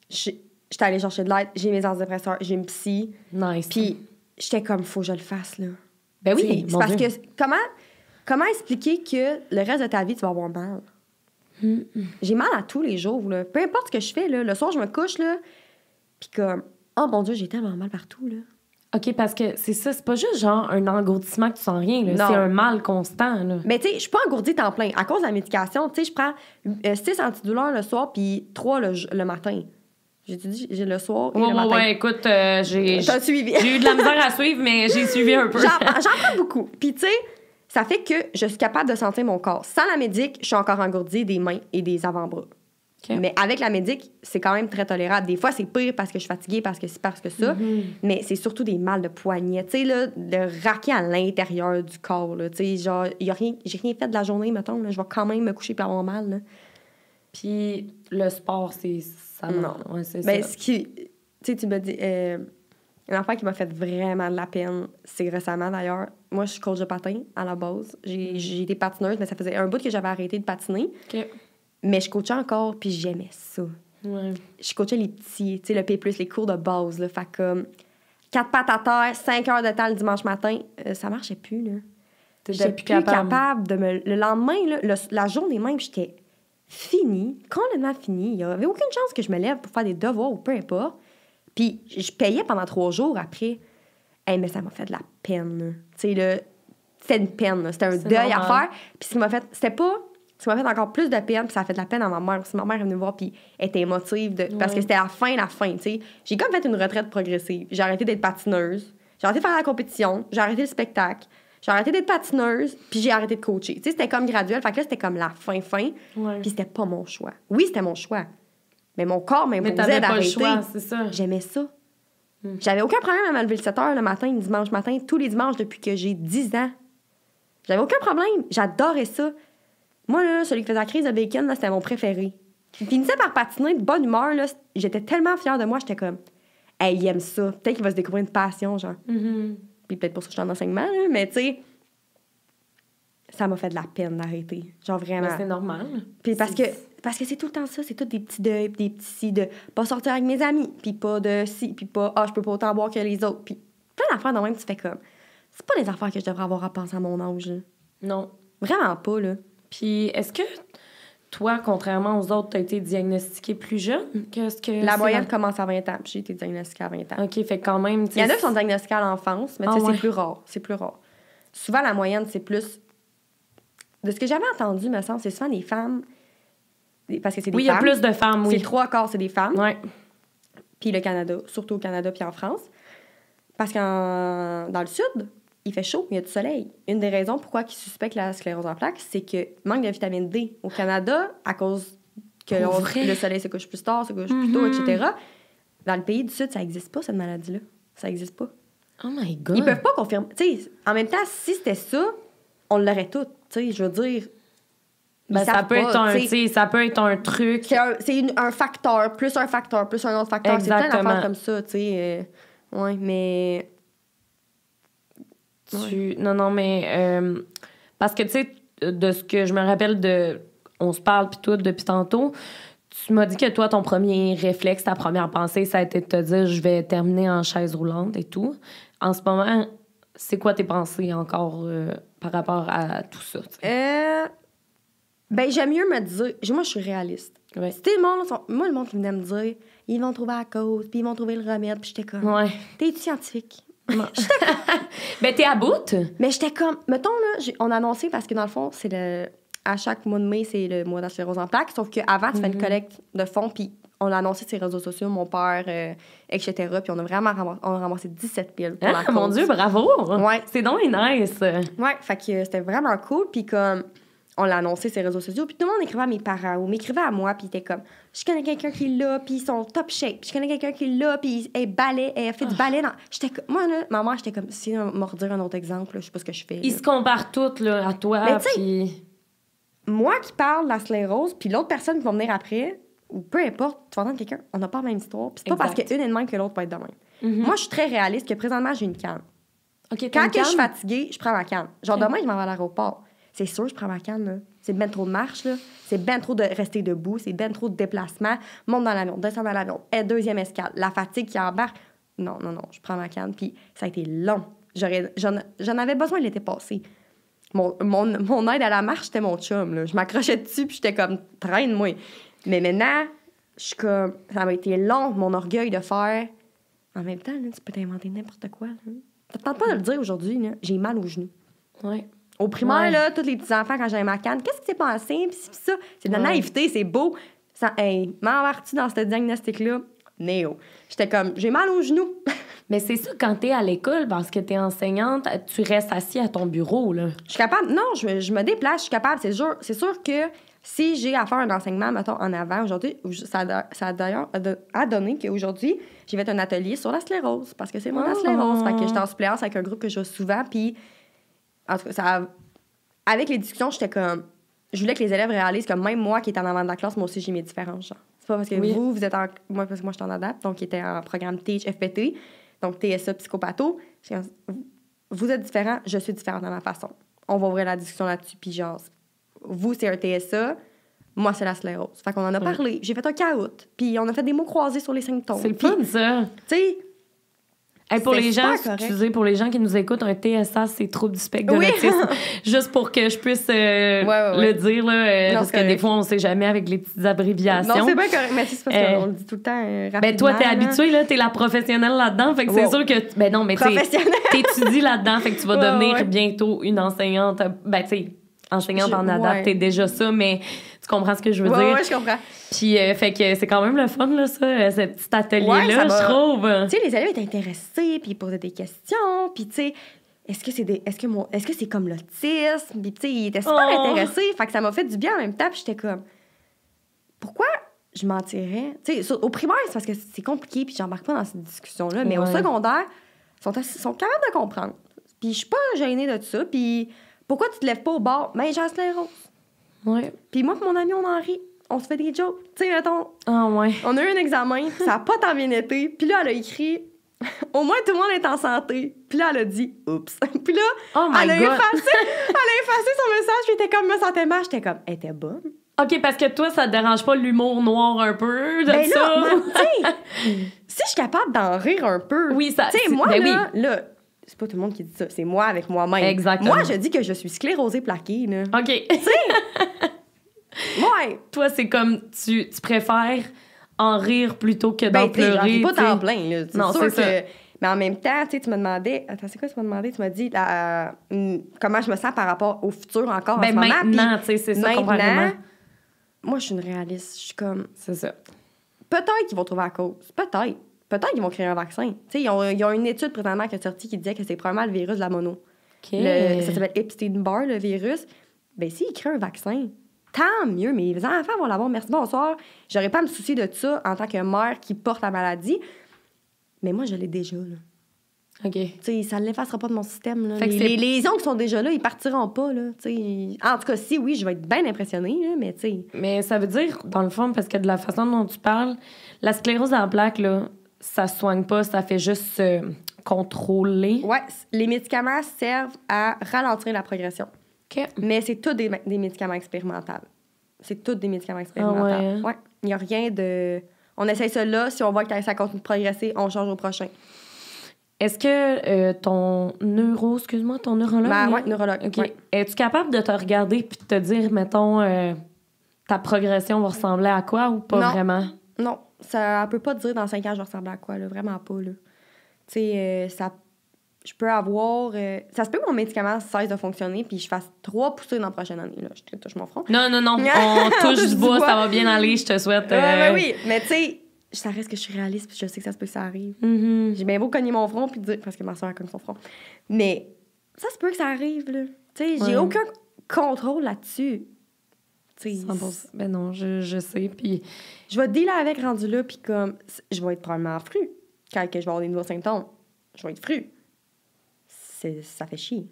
j'étais allée chercher de l'aide, j'ai mes antidépresseurs, j'ai une psy. Nice. Puis j'étais comme, faut que je le fasse, là. Ben oui, c'est parce que comment expliquer que le reste de ta vie, tu vas avoir mal? J'ai mal à tous les jours, là. Peu importe ce que je fais, là. Le soir, je me couche, là, puis comme, oh mon Dieu, j'ai tellement mal partout, là. OK, parce que c'est ça, c'est pas juste genre un engourdissement que tu sens rien, là. Non. C'est un mal constant, là. Mais tu sais, je suis pas engourdie temps plein. À cause de la médication, tu sais, je prends 6 antidouleurs le soir puis 3 le matin. J'ai dit, j'ai le soir et le matin. Ouais, écoute, T'as suivi. J'ai eu de la misère à suivre, mais j'ai suivi un peu. J'en prends beaucoup. Puis tu sais, ça fait que je suis capable de sentir mon corps. Sans la médic, je suis encore engourdie des mains et des avant-bras. Okay. Mais avec la médic, c'est quand même très tolérable. Des fois, c'est pire parce que je suis fatiguée, parce que c'est parce que ça. Mais c'est surtout des mal de poignet. Tu sais, là, de raquer à l'intérieur du corps, là. Tu sais, genre, j'ai rien fait de la journée, mettons, là. Je vais quand même me coucher et avoir mal, là. Puis le sport, c'est ça. Non. Ouais, c'est ben, ça. Tu sais, tu me dis... une affaire qui m'a fait vraiment de la peine, c'est récemment, d'ailleurs. Moi, je suis coach de patin, à la base. J'ai été patineuse, mais ça faisait un bout que j'avais arrêté de patiner. OK. Mais je coachais encore, puis j'aimais ça. Ouais. Je coachais les petits, tu sais, le P+, les cours de base, là. Fait comme 4 pattes à terre, 5 heures de temps le dimanche matin, ça marchait plus, là. J'étais plus capable de me... Le lendemain, là, la journée même, j'étais finie, complètement finie. Il n'y avait aucune chance que je me lève pour faire des devoirs ou peu importe. Puis je payais pendant 3 jours après. Hey, mais ça m'a fait de la peine. Tu sais, là, c'était une peine. Là. C'était un deuil à faire. Puis ce qui m'a fait... C'était pas... Ce qui m'a fait encore plus de peine, puis ça a fait de la peine à ma mère. Aussi, ma mère est venue me voir, puis elle était émotive. Parce que c'était la fin, tu sais. J'ai comme fait une retraite progressive. J'ai arrêté d'être patineuse. J'ai arrêté de faire la compétition. J'ai arrêté le spectacle. J'ai arrêté d'être patineuse, puis j'ai arrêté de coacher. Tu sais, c'était comme graduel. Fait que là, c'était comme la fin. Ouais. Puis c'était pas mon choix. Oui, c'était mon choix. Mais mon corps m'imposait d'arrêter. Mais t'avais pas le choix, c'est ça. J'aimais ça. J'avais aucun problème à me lever le 7 h le matin, le dimanche matin, tous les dimanches depuis que j'ai 10 ans. J'avais aucun problème. J'adorais ça. Moi, là, celui qui faisait la crise de bacon, là, c'était mon préféré. Il finissait par patiner de bonne humeur. Là. J'étais tellement fière de moi. J'étais comme, hey, il aime ça. Peut-être qu'il va se découvrir une passion, genre. Puis peut-être pour ça que je suis en enseignement, là, mais tu sais, ça m'a fait de la peine d'arrêter. Genre vraiment. Mais c'est normal. Puis parce que c'est tout le temps ça. C'est tout des petits deuils, des petits de pas sortir avec mes amis, puis pas de si, puis pas, je peux pas autant boire que les autres. Puis plein d'affaires de même, tu fais comme, c'est pas les affaires que je devrais avoir à penser à mon âge, là. Non. Vraiment pas, là. Puis est-ce que toi, contrairement aux autres, t'as été diagnostiquée plus jeune que ce que... La moyenne commence à 20 ans, puis j'ai été diagnostiquée à 20 ans. OK, fait quand même... Il y en a qui sont diagnostiqués à l'enfance, mais c'est plus rare. C'est plus rare. Souvent, la moyenne, c'est plus... De ce que j'avais entendu, me semble, c'est souvent des femmes... Parce que c'est des femmes. Oui, il y a plus de femmes, oui. C'est 3/4, c'est des femmes. Oui. Puis le Canada, surtout au Canada puis en France. Parce que dans le sud, il fait chaud, il y a du soleil. Une des raisons pourquoi ils suspectent la sclérose en plaques, c'est que manque de vitamine D. Au Canada, à cause que le soleil se couche plus tard, se couche plus tôt, etc. Dans le pays du sud, ça n'existe pas, cette maladie-là. Ça n'existe pas. Oh my God! Ils peuvent pas confirmer. Tu sais, en même temps, si c'était ça, on l'aurait tout. Tu sais, je veux dire... Ben, ça peut être un truc. C'est un facteur, plus un facteur, plus un autre facteur. Exactement. C'est plein d'affaires comme ça, tu sais. Ouais, mais... Non, mais... parce que, tu sais, de ce que je me rappelle de... On se parle, puis tout, depuis tantôt, tu m'as dit que toi, ton premier réflexe, ta première pensée, ça a été de te dire « Je vais terminer en chaise roulante et tout ». En ce moment, c'est quoi tes pensées encore par rapport à tout ça? Ben, j'aime mieux me dire... Moi, je suis réaliste. Ouais. C'était le monde... Moi, le monde qui venait me dire « Ils vont trouver la cause, puis ils vont trouver le remède. » Puis j'étais comme... Ouais. T'es scientifique. Ben, t'es à bout? Mais j'étais comme... Mettons, là, on a annoncé, parce que dans le fond, c'est à chaque mois de mai, c'est le mois de la sclérose en plaques. Sauf qu'avant, tu fais une collecte de fonds, puis on a annoncé sur les réseaux sociaux, mon père, etc. Puis on a vraiment ramassé 17 piles pour la cause. Mon Dieu, bravo! Ouais. C'est donc nice! Ouais, fait que c'était vraiment cool. Puis comme... On l'a annoncé sur les réseaux sociaux, puis tout le monde écrivait à mes parents ou m'écrivait à moi, puis il était comme « Je connais quelqu'un qui l'a, puis ils sont top shape. Je connais quelqu'un qui l'a, puis elle fait du ballet. » Moi, là, ma mère, j'étais comme « Si on m'a redire un autre exemple, là, je sais pas ce que je fais. » Ils se comparent toutes là, à toi, puis... Moi qui parle de la sclérose, puis l'autre personne qui va venir après, ou peu importe, tu vas entendre quelqu'un, on n'a pas la même histoire. Puis c'est pas parce qu'une est de même que l'autre va être de même. Moi, je suis très réaliste que présentement, j'ai une canne. Okay, quand je suis fatiguée, je prends ma canne. Genre, demain, je m'en vais à l'aéroport. C'est sûr, je prends ma canne, là. C'est ben trop de marche, là. C'est ben trop de rester debout. C'est ben trop de déplacement. Monte dans l'avion, descends dans l'avion. Deuxième escale. La fatigue qui embarque. Non. Je prends ma canne. Puis ça a été long. J'en avais besoin l'été passé. Mon aide à la marche, c'était mon chum, là. Je m'accrochais dessus, puis j'étais comme, traîne-moi. Mais maintenant, je suis comme, ça m'a été long, mon orgueil de faire. En même temps, là, tu peux t'inventer n'importe quoi, là. T'attends pas de le dire aujourd'hui, là. J'ai mal aux genoux. Ouais. Au primaire, là, tous les petits-enfants, quand j'avais ma canne, qu'est-ce qui s'est passé? Puis ça, c'est de la naïveté, c'est beau. Ça, hey, m'embarques-tu dans ce diagnostic-là? Néo. J'étais comme, j'ai mal aux genoux. Mais c'est ça, quand t'es à l'école, parce que t'es enseignante, tu restes assis à ton bureau, là. Je suis capable... Non, je me déplace, je suis capable. C'est sûr que si j'ai à faire un enseignement, mettons, en avant, aujourd'hui, ça a d'ailleurs donné qu'aujourd'hui, j'ai fait un atelier sur la sclérose, parce que c'est mon sclérose. Fait que j'étais en suppléance avec un groupe que je vois souvent, puis... En tout cas, avec les discussions, j'étais comme... Je voulais que les élèves réalisent que même moi qui étais en avant de la classe, moi aussi, j'ai mes différences, genre. C'est pas parce que vous êtes en... Moi, parce que moi, j'étais en ADAPT, donc qui était en programme THFPT, donc TSA psychopatho. Vous êtes différents, je suis différente dans ma façon. On va ouvrir la discussion là-dessus, puis genre, vous, c'est un TSA, Moi, c'est la sclérose. Fait qu'on en a parlé. J'ai fait un caout. Puis on a fait des mots croisés sur les symptômes. C'est le fun, ça. Tu sais... Pour les gens, correct. excusez, pour les gens qui nous écoutent, un TSA, c'est trouble du spectre de l'autisme. Juste pour que je puisse le dire, là, parce que des fois, on sait jamais avec les petites abréviations. Non, c'est bien correct, mais c'est parce qu'on le dit tout le temps rapidement. Ben toi, t'es habituée, là, t'es la professionnelle là-dedans, fait que c'est sûr que... Ben non, mais t'étudies là-dedans, fait que tu vas devenir bientôt une enseignante. Ben, tu sais, enseignante en ADAPT, t'es déjà ça, mais tu comprends ce que je veux dire? Oui, je comprends. Puis, fait que c'est quand même le fun, là, ça, ce petit atelier-là, je trouve. Tu sais, les élèves étaient intéressés, puis ils posaient des questions, puis tu sais, est-ce que c'est comme l'autisme? Puis tu sais, ils étaient super intéressés, fait que ça m'a fait du bien en même temps, puis j'étais comme, pourquoi je mentirais? Tu sais, au primaire, c'est parce que c'est compliqué, puis j'embarque pas dans cette discussion-là, mais au secondaire, ils sont capables de comprendre. Puis je suis pas gênée de ça, puis pourquoi tu te lèves pas au bord? Ben, j'ai la sclérose. Ouais. Puis moi et mon ami, on en rit. On se fait des jokes. Tu sais, mettons, ouais. on a eu un examen, ça n'a pas tant bien été. Puis là, elle a écrit « Au moins, tout le monde est en santé. » Puis là, elle a dit « Oups. » Puis là, elle a effacé son message. Puis elle était comme « Me sentais mal. » J'étais comme « Elle était bonne. » OK, parce que toi, ça te dérange pas l'humour noir un peu, de ben ça? Là, tu sais, si je suis capable d'en rire un peu... Oui, ça... Tu sais, moi, là, c'est pas tout le monde qui dit ça. C'est moi avec moi-même. Exactement. Moi, je dis que je suis sclérosée plaquée, là. OK. Tu sais... Ouais. Toi, c'est comme tu préfères en rire plutôt que d'en pleurer. Pas temps plein, là. Non, c'est ça. Mais en même temps, tu sais, tu me demandais... Attends, c'est quoi tu m'as demandé? Tu m'as dit comment je me sens par rapport au futur encore en ce moment. Maintenant, tu sais, c'est ça, complètement. Moi, je suis une réaliste. Je suis comme... C'est ça. Peut-être qu'ils vont trouver la cause. Peut-être qu'ils vont créer un vaccin. Tu sais, ils ont une étude présentement qui est sortie qui disait que c'est probablement le virus de la mono. Okay. Ça s'appelle Epstein-Barr, le virus. Ben s'ils créent un vaccin... Tant mieux, mais les enfants vont l'avoir. Merci, bonsoir. J'aurais pas à me soucier de ça en tant que mère qui porte la maladie. Mais moi, je l'ai déjà, là. OK. Tu sais, ça ne l'effacera pas de mon système, là. Les lésions qui sont déjà là, ils partiront pas, là. T'sais. En tout cas, si, oui, je vais être bien impressionnée, là, mais tu sais... Mais ça veut dire, dans le fond, parce que de la façon dont tu parles, la sclérose en plaques, là, ça se soigne pas, ça fait juste se contrôler. Ouais, les médicaments servent à ralentir la progression. Okay. Mais c'est tous des médicaments expérimentaux. C'est tous des médicaments expérimentaux. Ah ouais. Ouais. Il n'y a rien de... On essaye ça là. Si on voit que ça continue de progresser, on change au prochain. Est-ce que ton neurologue? Ouais, neurologue. OK. Ouais. Es-tu capable de te regarder puis de te dire, mettons, ta progression va ressembler à quoi ou pas vraiment? Non. Ça ne peut pas te dire dans 5 ans, je vais ressembler à quoi, là. Vraiment pas, là. Tu sais, je peux avoir... ça se peut que mon médicament cesse de fonctionner puis je fasse 3 poussées dans la prochaine année. Là. Je te touche mon front. Non. On touche du bois, ça va bien aller. Je te souhaite... Ben oui, mais tu sais, ça reste que je suis réaliste puis je sais que ça se peut que ça arrive. Mm-hmm. J'ai bien beau cogner mon front puis dire... Parce que ma soeur a cogné son front. Mais ça se peut que ça arrive, là. Tu sais, j'ai aucun contrôle là-dessus. Tu sais... Ben non, je sais. Puis... Je vais dealer avec rendu là puis comme... Je vais être probablement fru. Quand je vais avoir des nouveaux symptômes, je vais être fru. Ça fait chier.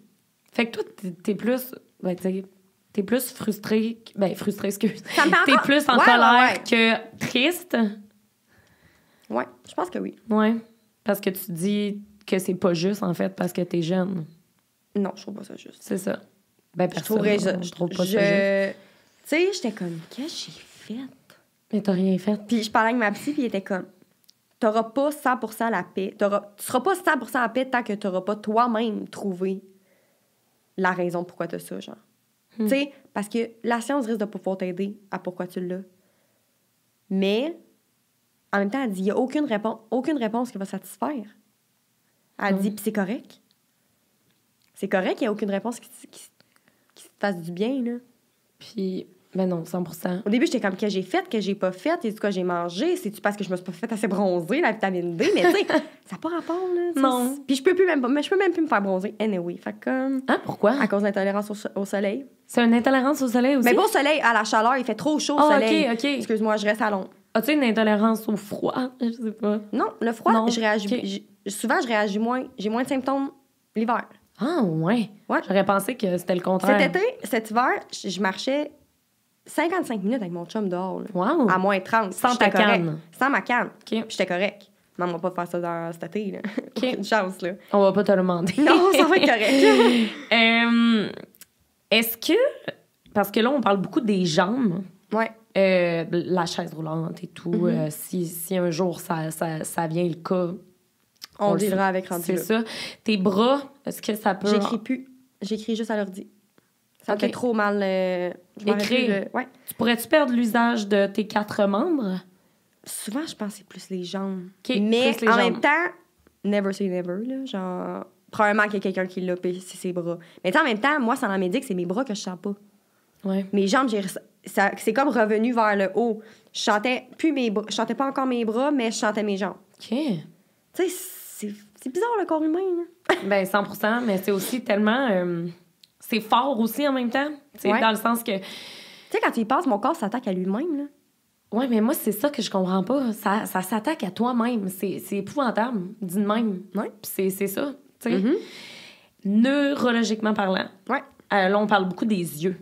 Fait que toi, t'es plus... Ben, t'es plus frustrée... Ben, frustrée, excuse. T'es plus en colère que triste? Ouais, je pense que oui. Ouais. Parce que tu dis que c'est pas juste, en fait, parce que t'es jeune. Non, je trouve pas ça juste. C'est ça. Ben, je trouve pas ça juste. Tu sais, j'étais comme, qu'est-ce que j'ai fait? Mais t'as rien fait. Puis je parlais avec ma psy, puis il était comme... T'auras pas 100% la paix. Tu seras pas 100% en paix tant que t'auras pas toi-même trouvé la raison pourquoi t'as ça, genre. Tu sais, parce que la science risque de pas pouvoir t'aider à pourquoi tu l'as. Mais, en même temps, elle dit, il y a aucune réponse qui va satisfaire. Elle dit, puis c'est correct. C'est correct qu'il n'y a aucune réponse qui te fasse du bien, là. Puis... Ben non, 100%. Au début, j'étais comme, que j'ai fait, que j'ai pas fait, et du quoi j'ai mangé, c'est-tu parce que je me suis pas fait assez bronzer, la vitamine D, mais tu sais, ça n'a pas rapport, là. Non. Puis je peux même pas me faire bronzer, anyway. Fait comme... Ah, pourquoi? À cause de l'intolérance au soleil. C'est une intolérance au soleil aussi? Mais pas au soleil, à la chaleur, il fait trop chaud au soleil. OK. Excuse-moi, je reste à l'ombre. As-tu une intolérance au froid? Je sais pas. Non, le froid, non. je réagis... Souvent, je réagis moins, j'ai moins de symptômes l'hiver. Ah, ouais. J'aurais pensé que c'était le contraire. Cet hiver, je marchais 55 minutes avec mon chum dehors. Là, wow. À moins 30. Sans ta canne. Sans ma canne. Okay. J'étais correct. Mais on va pas faire ça dans cet été. Là. Okay. Aucune chance. Là. On va pas te le demander. Non, ça va être correct. Est-ce que... Parce que là, on parle beaucoup des jambes. Ouais. La chaise roulante et tout. Si un jour ça vient le cas... On le dira avec rendu. C'est ça. Tes bras, est-ce que ça peut... J'écris plus. J'écris juste à l'ordi. Ça me fait trop mal. Écrire. Ouais. Tu pourrais-tu perdre l'usage de tes 4 membres? Souvent, je pense que c'est plus les jambes. Okay, mais plus les en jambes. même temps, never say never. Là, genre, probablement qu'il y a quelqu'un qui l'a, puis c'est ses bras. Mais en même temps, moi, sans la médic, c'est mes bras que je sens pas. Ouais. Mes jambes, c'est comme revenu vers le haut. Je chantais pas encore mes bras, mais je chantais mes jambes. OK. Tu sais, c'est bizarre, le corps humain. Là. Ben 100%, mais c'est aussi tellement... c'est fort aussi en même temps. Ouais. Dans le sens que... Tu sais, quand tu y passes, mon corps s'attaque à lui-même. Là. Oui, mais moi, c'est ça que je comprends pas. Ça s'attaque à toi-même. C'est épouvantable, dit de même. Ouais. Puis c'est ça, tu sais. Neurologiquement parlant. Ouais. Là, on parle beaucoup des yeux.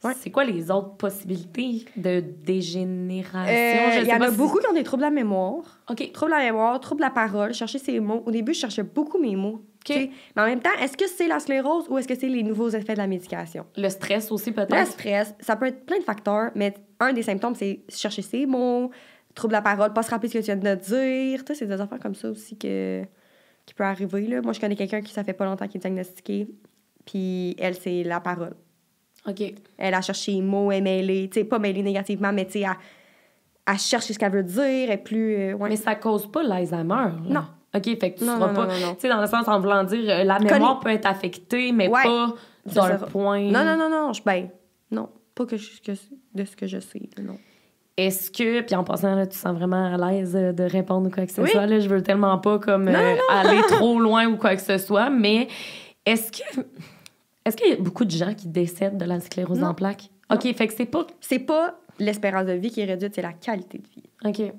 Ouais. C'est quoi les autres possibilités de dégénération? Il y en a beaucoup qui ont des troubles de la mémoire. OK. Troubles de la mémoire, troubles de la parole, chercher ses mots. Au début, je cherchais beaucoup mes mots. OK. Mais en même temps, est-ce que c'est la sclérose ou est-ce que c'est les nouveaux effets de la médication? Le stress aussi, peut-être? Le stress, ça peut être plein de facteurs, mais un des symptômes, c'est chercher ses mots, troubles de la parole, pas se rappeler ce que tu viens de dire. Tu sais, c'est des affaires comme ça aussi qui peut arriver. Là. Moi, je connais quelqu'un qui, ça fait pas longtemps, qui est diagnostiqué, puis elle, c'est la parole. OK. Elle a cherché les mots, elle est mêlée. Tu sais, pas mêlée négativement, mais tu sais, elle cherche ce qu'elle veut dire, elle est plus... ouais. Mais ça cause pas l'Alzheimer, là. Non. OK, fait que tu Non, seras pas... non. Tu sais, dans le sens, en voulant dire, la mémoire peut être affectée, mais Ouais. pas d'un point... Non. Non, pas de ce que je sais, non. Est-ce que, puis en passant, là, tu te sens vraiment à l'aise de répondre ou quoi que ce soit, là, je veux tellement pas comme aller trop loin ou quoi que ce soit, mais est-ce qu'il y a beaucoup de gens qui décèdent de la sclérose en plaques? OK, fait que c'est pas... C'est pas l'espérance de vie qui est réduite, c'est la qualité de vie. OK.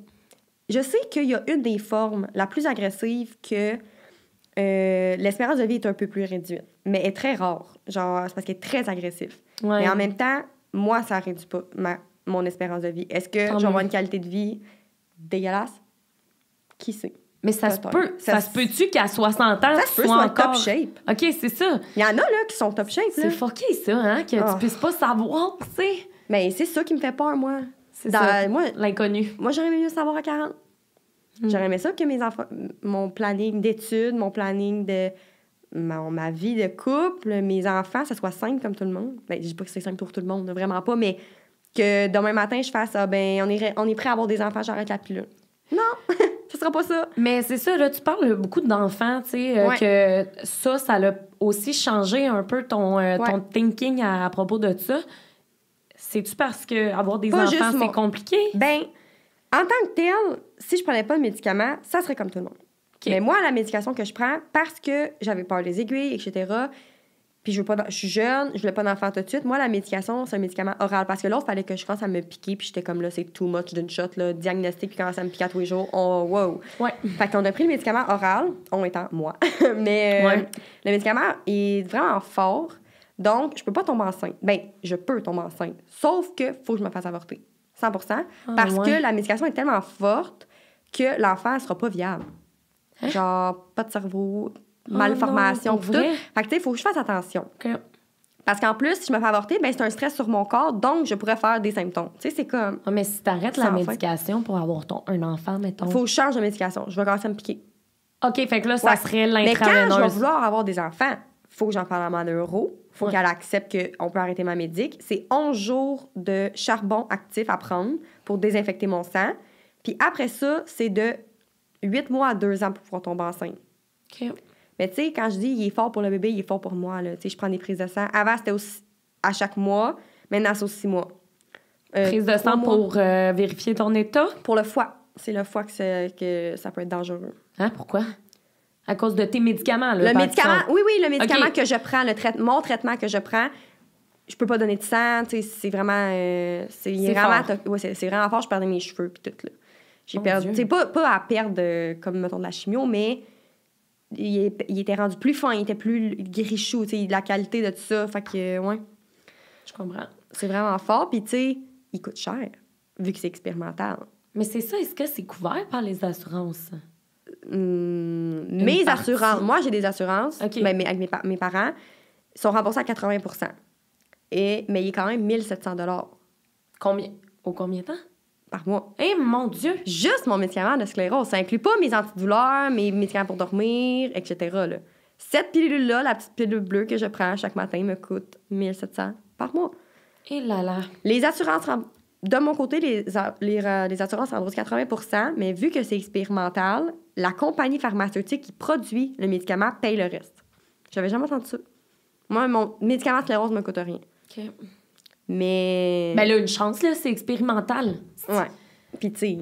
Je sais qu'il y a une des formes la plus agressive que l'espérance de vie est un peu plus réduite, mais est très rare. Genre, c'est parce qu'elle est très agressive. Ouais. Mais en même temps, moi, ça réduit pas mon espérance de vie. Est-ce que je vais avoir une qualité de vie dégueulasse? Qui sait? Mais ça se peut. Ça se peut-tu qu'à 60 ans, ça tu se peut sois soit encore... top shape. OK, c'est ça. Il y en a, là, qui sont top shape, là. C'est fucké, ça, hein, que tu puisses pas savoir, tu sais. Mais c'est ça qui me fait peur, moi. C'est ça, moi, l'inconnu. Moi, j'aurais aimé mieux savoir à 40. J'aurais aimé ça que mes enfants... Mon planning d'études, mon planning de... Ma vie de couple, mes enfants, ça soit simple comme tout le monde. Ben, je dis pas que c'est simple pour tout le monde, vraiment pas, mais que demain matin, je fasse on est prêt à avoir des enfants, j'arrête la pilule. Non, ce sera pas ça. Mais c'est ça, là, tu parles beaucoup d'enfants, tu sais, que ça l'a aussi changé un peu ton thinking à propos de ça. C'est-tu parce que avoir des enfants, c'est compliqué? Ben, en tant que tel, si je prenais pas de médicaments, ça serait comme tout le monde. Okay. Mais moi, la médication que je prends, parce que j'avais peur des aiguilles, etc., puis je suis jeune, je voulais pas d'enfant tout de suite, moi, la médication, c'est un médicament oral. Parce que l'autre, il fallait que je commence à me piquer, puis j'étais comme là, c'est too much d'une shot, là, diagnostic, puis commence à me piquer à tous les jours. Oh, wow! Ouais. Fait qu'on a pris le médicament oral, on étant moi. Mais le médicament est vraiment fort, donc je peux pas tomber enceinte. Ben, je peux tomber enceinte, sauf que faut que je me fasse avorter. 100%. Parce que la médication est tellement forte que l'enfant ne sera pas viable. Hein? Genre, pas de cerveau, malformation, tout. Fait que, tu sais, il faut que je fasse attention. Okay. Parce qu'en plus, si je me fais avorter, ben c'est un stress sur mon corps, donc je pourrais faire des symptômes. Tu sais, c'est comme... mais si t'arrêtes la médication pour avoir un enfant, mettons... Il faut que je change de médication. Je vais commencer à me piquer. OK, fait que là, ça serait l'intraveineuse. Mais quand je vais vouloir avoir des enfants, il faut que j'en parle à ma neuro. Il faut qu'elle accepte qu'on peut arrêter ma médic. C'est 11 jours de charbon actif à prendre pour désinfecter mon sang. Puis après ça, c'est de 8 mois à 2 ans pour pouvoir tomber enceinte. OK. Mais tu sais, quand je dis il est fort pour le bébé, il est fort pour moi. Tu sais, je prends des prises de sang. Avant, c'était aussi à chaque mois. Maintenant, c'est aux 6 mois. Prise de sang pour vérifier ton état? Pour le foie. C'est le foie que ça peut être dangereux. Hein? Pourquoi? À cause de tes médicaments, là? Le médicament, oui, le médicament que je prends, mon traitement que je prends, je peux pas donner de sang, tu sais, c'est vraiment... c'est vraiment fort. Ouais, c'est vraiment fort, je perdais mes cheveux, puis tout, là. J'ai perdu... C'est pas à perdre, comme, mettons, de la chimio, mais il était rendu plus fin, il était plus grichou, tu sais, la qualité de tout ça, fait que, ouais. Je comprends. C'est vraiment fort, puis tu sais, il coûte cher, vu que c'est expérimental. Mais c'est ça, est-ce que c'est couvert par les assurances? Mes assurances. Moi, j'ai des assurances. Okay. Ben, avec mes parents. Ils sont remboursés à 80 mais il est quand même 1 700 $. Combien? Au combien de temps? par mois. Eh, mon Dieu! Juste mon médicament de sclérose. Ça inclut pas mes antidouleurs, mes médicaments pour dormir, etc. Là. Cette pilule-là, la petite pilule bleue que je prends chaque matin, me coûte 1700 par mois. Et là là. Les assurances, de mon côté, les assurances remboursent 80 %, mais vu que c'est expérimental, la compagnie pharmaceutique qui produit le médicament paye le reste. J'avais jamais entendu ça. Moi, mon médicament sclérose me coûte rien. OK. Mais... Ben là, une chance, là, c'est expérimental. Ouais. Puis, tu sais...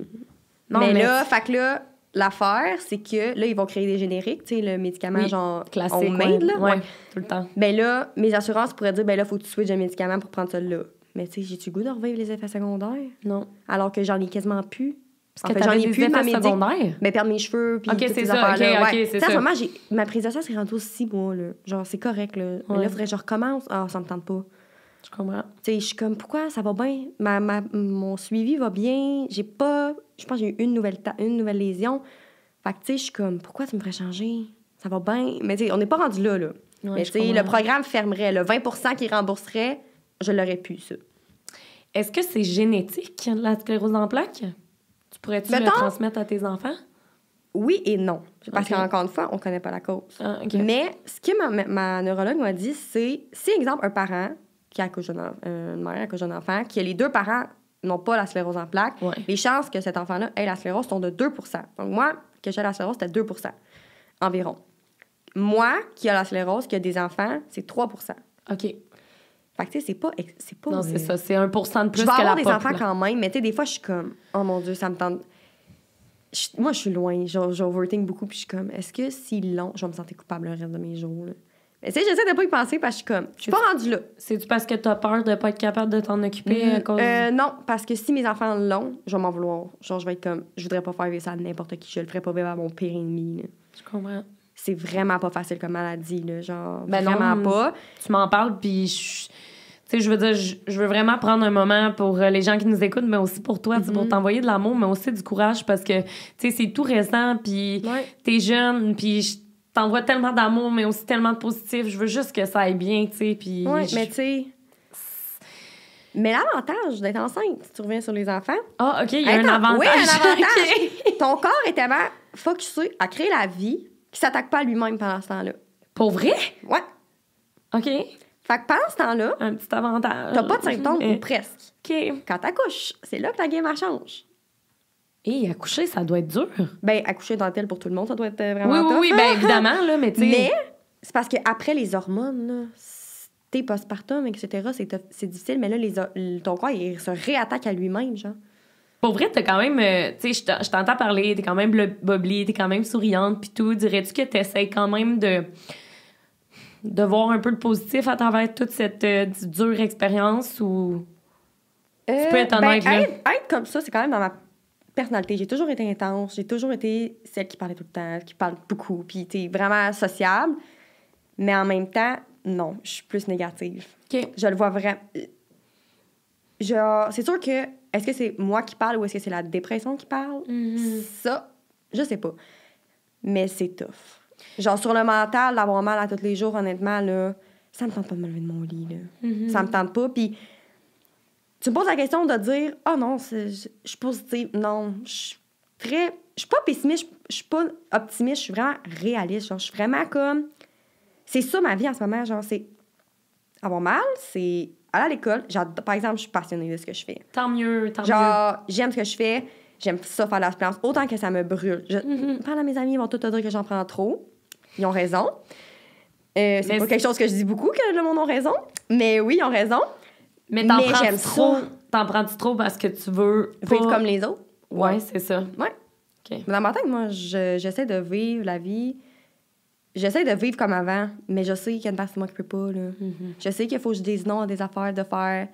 Non, mais là, fait que là, l'affaire, c'est que là, ils vont créer des génériques, tu sais, le médicament Oui, genre classique, homemade, là. Ouais, tout le temps. Ben là, mes assurances pourraient dire, ben là, faut que tu switches un médicament pour prendre celui-là. Mais tu sais, j'ai-tu le goût de revivre les effets secondaires? Non. Alors que j'en ai quasiment plus. Parce que j'en ai plus de effets secondaires? Mais perdre mes cheveux, puis OK, toutes c'est ces ça. affaires-là. OK, ouais. c'est Tu sais, en ça. ce moment, ma prise de sang, c'est rendu aux 6 mois, là. Genre, c'est correct, là. Mais Ouais. là, il faudrait que je recommence. Ah, ça me tente pas. Je comprends. Tu sais, je suis comme, pourquoi ça va bien? Mon suivi va bien. J'ai pas... Je pense que j'ai eu une nouvelle lésion. Fait que, tu sais, je suis comme, pourquoi tu me ferais changer? Ça va bien. Mais tu sais, on n'est pas rendu là, là. Ouais, mais tu sais, le programme fermerait. Le 20 % qui rembourserait, je l'aurais pu, ça. Est-ce que c'est génétique, la sclérose en plaques? Tu pourrais-tu le transmettre à tes enfants? Oui et non. Parce OK. qu'encore une fois, on connaît pas la cause. Ah, OK. Mais ce que ma neurologue m'a dit, c'est si, exemple, un parent qui accouche une mère accouche d'un enfant, que les deux parents n'ont pas la sclérose en plaques, Ouais. les chances que cet enfant-là ait la sclérose sont de 2 %. Donc, moi, que j'ai la sclérose, c'était 2 % environ. Moi, qui a la sclérose, qui a des enfants, c'est 3 % OK. Fait que, tu sais, c'est pas... Non, c'est ça. C'est 1 % de plus Je vais que la avoir des pop, enfants là. quand même, mais tu sais, des fois, je suis comme, oh mon Dieu, ça me tente. Moi, je suis loin. J'overthink beaucoup, puis je suis comme, est-ce que si long, je vais me sentir coupable le reste de mes jours, là? Mais tu sais, j'essaie de pas y penser parce que je suis comme, je suis pas rendue là. C'est-tu parce que t'as peur de pas être capable de t'en occuper à cause... Non, parce que si mes enfants l'ont, je vais m'en vouloir. Genre, je vais être comme, je voudrais pas faire vivre ça à n'importe qui. Je le ferais pas vivre à mon pire ennemi, là. Je comprends. C'est vraiment pas facile comme maladie, là. Genre, Ben vraiment non, pas. Tu m'en parles, puis tu sais, je veux dire, je veux vraiment prendre un moment pour les gens qui nous écoutent, mais aussi pour toi, tu sais, pour t'envoyer de l'amour, mais aussi du courage, parce que, tu sais, c'est tout récent, puis t'es jeune, puis je t'envoie tellement d'amour, mais aussi tellement de positif. Je veux juste que ça aille bien, tu sais, puis... Oui, mais tu sais... Mais l'avantage d'être enceinte, si tu reviens sur les enfants... Ah, OK, il y a un avantage. Oui, un avantage. OK. Ton corps est tellement focusé à créer la vie qu'il s'attaque pas à lui-même pendant ce temps-là. Pour vrai? Ouais. OK. Fait que pendant ce temps-là, Un petit avantage. t'as pas de symptômes ou presque. OK. Quand t'accouches, c'est là que la game elle change. Et accoucher, ça doit être dur. Ben, accoucher dentelle pour tout le monde, ça doit être vraiment Oui, tough, bien évidemment, là, mais tu sais... Mais c'est parce qu'après les hormones, là, t'es postpartum, etc., c'est difficile, mais là, ton corps, il se réattaque à lui-même, genre. Pour vrai, t'as quand même... tu sais, je t'entends parler, t'es quand même bubbly, t'es quand même souriante, puis tout. Dirais-tu que t'essayes quand même de voir un peu le positif à travers toute cette dure expérience, ou... Tu peux être honnête, là. Être comme ça, c'est quand même dans ma personnalité. J'ai toujours été intense, j'ai toujours été celle qui parlait tout le temps, qui parle beaucoup, puis t'es vraiment sociable. Mais en même temps, non, je suis plus négative. OK. Je le vois vraiment... C'est sûr que... Est-ce que c'est moi qui parle ou est-ce que c'est la dépression qui parle? Mm-hmm. Ça, je sais pas. Mais c'est tough. Genre, sur le mental, d'avoir mal à tous les jours, honnêtement, là, ça me tente pas de me lever de mon lit, là. Mm-hmm. Ça me tente pas. Puis, tu me poses la question de dire, « Ah non, je suis positive. » Non, je suis pas pessimiste, je suis pas optimiste, je suis vraiment réaliste. Genre, je suis vraiment comme... C'est ça, ma vie en ce moment. Genre, c'est avoir mal, c'est aller à l'école. Par exemple, je suis passionnée de ce que je fais. Tant mieux, tant mieux. Genre, j'aime ce que je fais. J'aime ça faire de la suppléance. Autant que ça me brûle. Parle à mes amis, ils vont tout te dire que j'en prends trop. Ils ont raison. C'est pas quelque chose que je dis beaucoup, que le monde a raison. Mais oui, ils ont raison. Mais j'aime trop. ça. T'en prends-tu trop parce que tu veux Vivre comme les autres. Ouais, c'est ça. Ouais. OK. Mais dans ma tête, moi, j'essaie de vivre la vie. J'essaie de vivre comme avant, mais je sais qu'il y a une partie de moi qui peut pas, là. Je sais qu'il faut que je dise non à des affaires, de faire...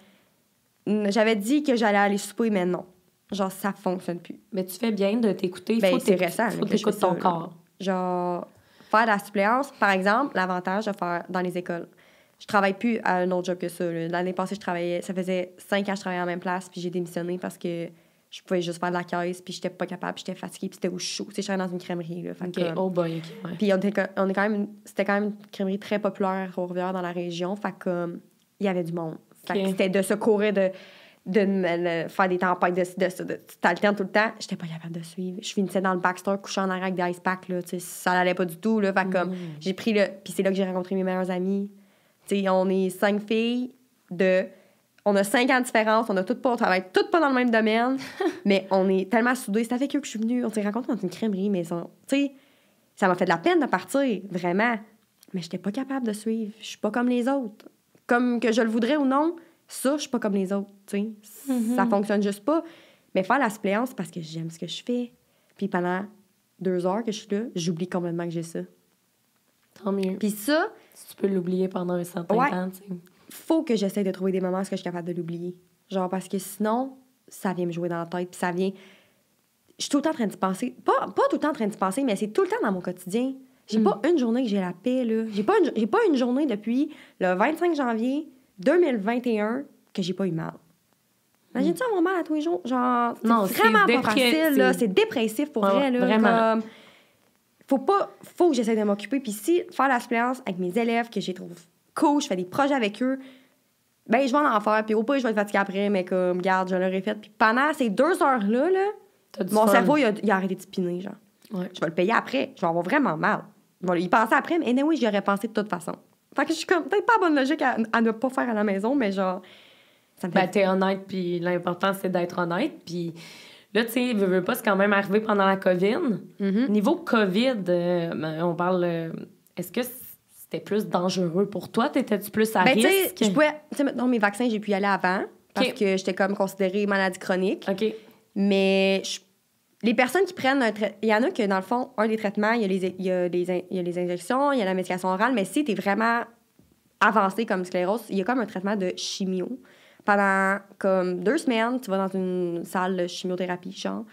J'avais dit que j'allais aller souper, mais non. Genre, ça fonctionne plus. Mais tu fais bien de t'écouter. Ben, c'est récent. Faut que que je fais t'écoutes ton ça, corps. là. Genre, faire de la suppléance, par exemple, l'avantage de faire dans les écoles. Je travaille plus à un autre job que ça, là. L'année passée, ça faisait 5 ans que je travaillais à la même place, puis j'ai démissionné parce que je pouvais juste faire de la caisse, puis j'étais pas capable, puis j'étais fatiguée, puis c'était au chaud. Tu sais, je travaillais dans une crèmerie, là. Fait OK, que, oh boy, OK, ouais. puis c'était quand même une crèmerie très populaire à Trois-Rivières dans la région. Fait que, il y avait du monde. Fait que OK. c'était de se courir faire des tempêtes de ça. Tu t'alternes tout le temps. J'étais pas capable de suivre. Je finissais dans le backstore, couchée en arrière avec des ice packs, là. Tu sais, ça allait pas du tout, là. Fait comme, j'ai pris le... Puis c'est là que j'ai rencontré mes meilleures amies. Tu sais, on est 5 filles on a 5 ans de différence, on travaille toutes pas dans le même domaine, mais on est tellement soudées. C'est avec eux que je suis venue. On s'est rencontrés dans une crèmerie, mais tu sais, ça m'a fait de la peine de partir, vraiment. Mais j'étais pas capable de suivre. Je suis pas comme les autres. Comme que je le voudrais ou non, ça, je suis pas comme les autres, tu sais. Ça fonctionne juste pas. Mais faire la suppléance, c'est parce que j'aime ce que je fais. Puis pendant 2 heures que je suis là, j'oublie complètement que j'ai ça. Tant mieux. Puis ça... Si tu peux l'oublier pendant un certain temps, tu sais. Faut que j'essaie de trouver des moments où je suis capable de l'oublier. Genre, parce que sinon, ça vient me jouer dans la tête, puis ça vient... Je suis tout le temps en train d'y penser. Pas tout le temps en train d'y penser, mais c'est tout le temps dans mon quotidien. J'ai pas une journée que j'ai la paix, là. J'ai pas une journée depuis le 25 janvier 2021 que j'ai pas eu mal. Imagine-tu avoir mal à tous les jours? Genre, c'est vraiment pas facile, là. C'est dépressif pour vrai, là. Vraiment. Faut que j'essaie de m'occuper. Puis si faire la suppléance avec mes élèves, que je les trouve cool, je fais des projets avec eux, ben je vais en faire. Puis au pire, je vais être fatiguée après, mais comme, garde, je l'aurais fait. Puis pendant ces 2 heures-là, mon cerveau, il a arrêté de spinner, genre. Ouais. Je vais le payer après. Je vais avoir vraiment mal. Je vais y penser après, mais anyway, j'y aurais pensé de toute façon. Fait que je suis comme, peut-être pas à bonne logique à ne pas faire à la maison, mais genre, ça me fait... Ben, t'es honnête, puis l'important, c'est d'être honnête. Puis là, tu sais, veux pas, c'est quand même arrivé pendant la COVID. Niveau COVID, on parle... est-ce que c'était plus dangereux pour toi? T'étais-tu plus à risque? Tu sais, maintenant, mes vaccins, j'ai pu y aller avant, parce que j'étais comme considérée maladie chronique. OK. Mais les personnes qui prennent il y en a que, dans le fond, un des traitements, il y a les injections, il y a la médication orale, mais si t'es vraiment avancé comme sclérose, il y a comme un traitement de chimio. Pendant comme 2 semaines, tu vas dans une salle de chimiothérapie, genre,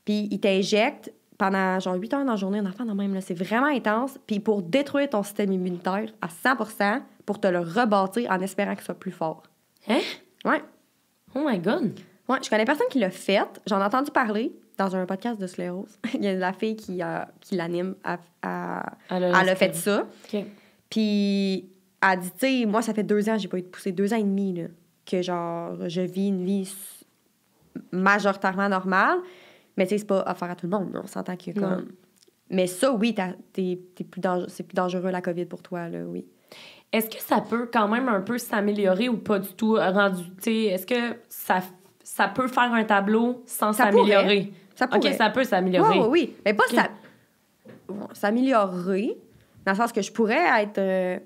puis ils t'injectent pendant genre 8 heures dans la journée, un enfant dans même, là, c'est vraiment intense, puis pour détruire ton système immunitaire à 100%, pour te le rebâtir en espérant qu'il soit plus fort. Hein? Ouais. Oh my God! Ouais, je connais personne qui l'a fait. J'en ai entendu parler dans un podcast de sclérose. Il y a la fille qui l'anime. Elle a fait ça. OK. Puis elle dit, tu sais, moi, ça fait 2 ans, j'ai pas eu de poussée, 2 ans et demi, là, que genre, je vis une vie majoritairement normale. Mais tu sais, c'est pas affaire à tout le monde, là. On s'entend que comme... Non. Mais ça, oui, c'est plus dangereux la COVID pour toi, là, oui. Est-ce que ça peut quand même un peu s'améliorer ou pas du tout rendu? Tu sais, est-ce que ça peut faire un tableau sans s'améliorer? Ça pourrait. OK, ça peut s'améliorer. Oui. Mais pas s'améliorer, dans le sens que je pourrais être...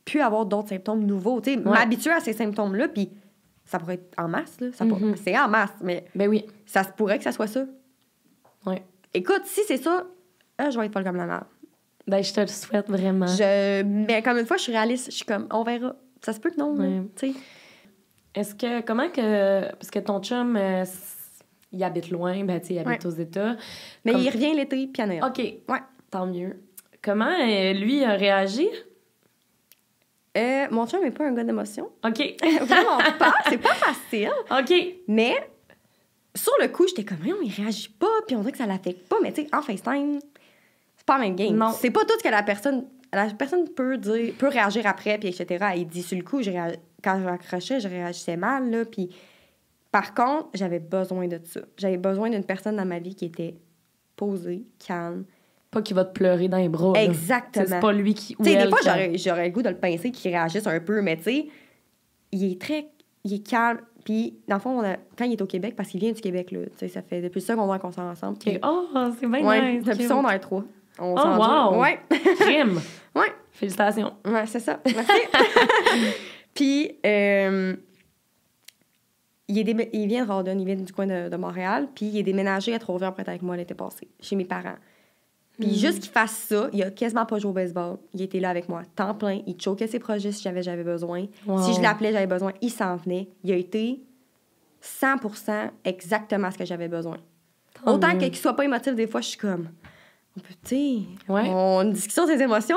plus avoir d'autres symptômes nouveaux. Tu sais, m'habituer à ces symptômes-là, puis ça pourrait être en masse, là. C'est en masse, mais... Ben oui. Ça se pourrait que ça soit ça. Oui. Écoute, si c'est ça, je vais être folle comme la merde. Ben, je te le souhaite vraiment. Mais comme une fois, je suis réaliste. Je suis comme, on verra. Ça se peut que non, tu sais. Est-ce que... Comment que... Parce que ton chum, il habite loin, ben, tu sais, il habite aux États. Mais il revient l'été, puis à Noël. OK. Ouais. Tant mieux. Comment lui a réagi? Mon chum n'est pas un gars d'émotion. OK. Vraiment pas. C'est pas facile. OK. Mais sur le coup, j'étais comme, non, il réagit pas, puis on dirait que ça l'affecte pas. Mais tu sais, en FaceTime, c'est pas la même game. Non. C'est pas tout ce que la personne peut dire, peut réagir après, puis etc. Il dit sur le coup, quand je raccrochais, je réagissais mal, là, puis par contre, j'avais besoin de ça. J'avais besoin d'une personne dans ma vie qui était posée, calme. Pas qu'il va te pleurer dans les bras. Exactement. C'est pas lui qui... Tu sais, des fois, j'aurais le goût de le pincer, qu'il réagisse un peu, mais tu sais, il est calme. Puis, dans le fond, quand il est au Québec, parce qu'il vient du Québec, là, tu sais, ça fait depuis le secondaire qu'on s'en ensemble. Okay. Oh, c'est bien nice. Depuis le secondaire 3. Oh, wow! Ouais. Crime! Ouais. Félicitations. Ouais, c'est ça. Merci. Puis, il vient de Rawdon, il vient du coin de Montréal, puis il est déménagé à Trois-Rivières près avec moi l'été passé, chez mes parents. Puis juste qu'il fasse ça, il a quasiment pas joué au baseball. Il était là avec moi, temps plein. Il choquait ses projets si j'avais besoin. Wow. Si je l'appelais, j'avais besoin, il s'en venait. Il a été 100% exactement ce que j'avais besoin. Autant qu'il soit pas émotif, des fois, je suis comme... On peut, tu sais, on a une discussion des émotions,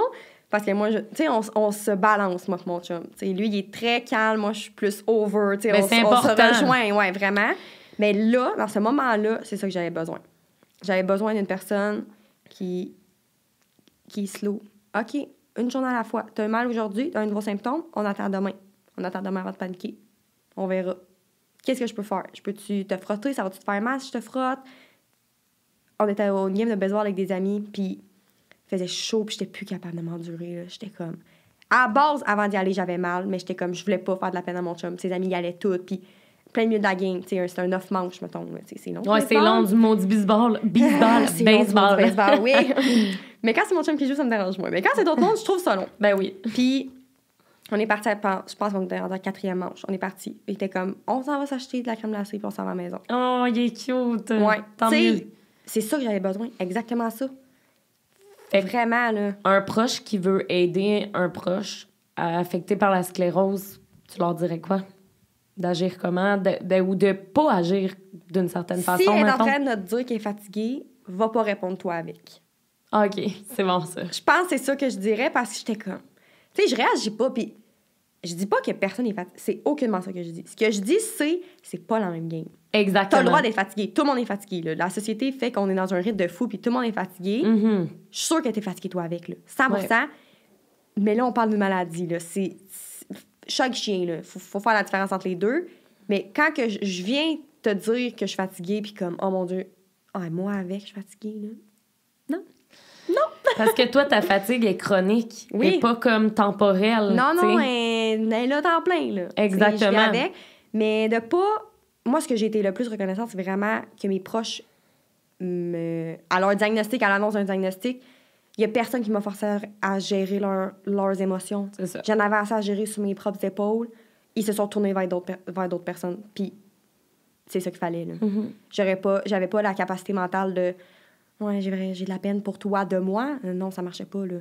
parce que moi, tu sais, on se balance, moi et mon chum. Tu sais, lui, il est très calme, moi, je suis plus over. Tu sais, on se rejoint, ouais, vraiment. Mais là, dans ce moment-là, c'est ça que j'avais besoin. J'avais besoin d'une personne qui est slow. OK, une journée à la fois. T'as un mal aujourd'hui, t'as un gros symptôme, on attend demain. On attend demain avant de paniquer. On verra. qu'est-ce que je peux faire? Je peux-tu te frotter? Ça va-tu te faire mal si je te frotte? On était au game de baseball avec des amis, puis il faisait chaud, puis j'étais plus capable de m'endurer, là. J'étais comme... À la base, avant d'y aller, j'avais mal, mais j'étais comme... Je voulais pas faire de la peine à mon chum. Ses amis y allaient toutes, puis plein milieu de la game. C'était un 9 manches, mettons. C'est long. Ouais, c'est long du mot du baseball. C'est Baseball. long du baseball, oui. Mais quand c'est mon chum qui joue, ça me dérange moins. Mais quand c'est d'autres mondes, je trouve ça long. Ben oui. Puis, on est parti, je pense qu'on était dans la 4e manche. On est parti. Il était comme, on s'en va s'acheter de la crème glacée, puis on s'en va à la maison. Oh, il est cute. Ouais. Tant mieux. C'est ça que j'avais besoin. Exactement ça. Fait que Vraiment, là. un proche qui veut aider un proche affecté par la sclérose, tu leur dirais quoi? D'agir comment? Ou de pas agir d'une certaine façon, Si elle est en mettons? train de te dire qu'elle est fatiguée, va pas répondre toi avec. Ah, OK, c'est bon, ça. Je pense que c'est ça que je dirais parce que j'étais comme... Tu sais, je réagis pas, puis je dis pas que personne est fatigué. C'est aucunement ça que je dis. Ce que je dis, c'est pas la même game. Exactement. T'as le droit d'être fatigué. Tout le monde est fatigué, là. La société fait qu'on est dans un rythme de fou, puis tout le monde est fatigué. Mhm. Je suis sûre que t'es fatigué, toi, avec, là. 100%. Ouais. Mais là, on parle d'une maladie, là. C'est chaque chien, là. Faut faire la différence entre les deux. Mais quand que je viens te dire que je suis fatiguée, puis comme, oh mon Dieu, moi avec, je suis fatiguée, là. Non. Parce que toi, ta fatigue est chronique. Oui. Et pas comme temporelle. Non, t'sais. non, elle est là temps plein, là. Exactement. Je viens avec. Mais de pas... Moi, ce que j'ai été le plus reconnaissante, c'est vraiment que mes proches, à leur diagnostic, à l'annonce d'un diagnostic, il y a personne qui m'a forcé à gérer leurs émotions. C'est ça. J'en avais assez à gérer sur mes propres épaules. Ils se sont tournés vers d'autres personnes. Puis c'est ça qu'il fallait, là. Mhm. J'avais pas la capacité mentale de... Ouais, j'ai de la peine pour toi, de moi. Non, ça marchait pas, là.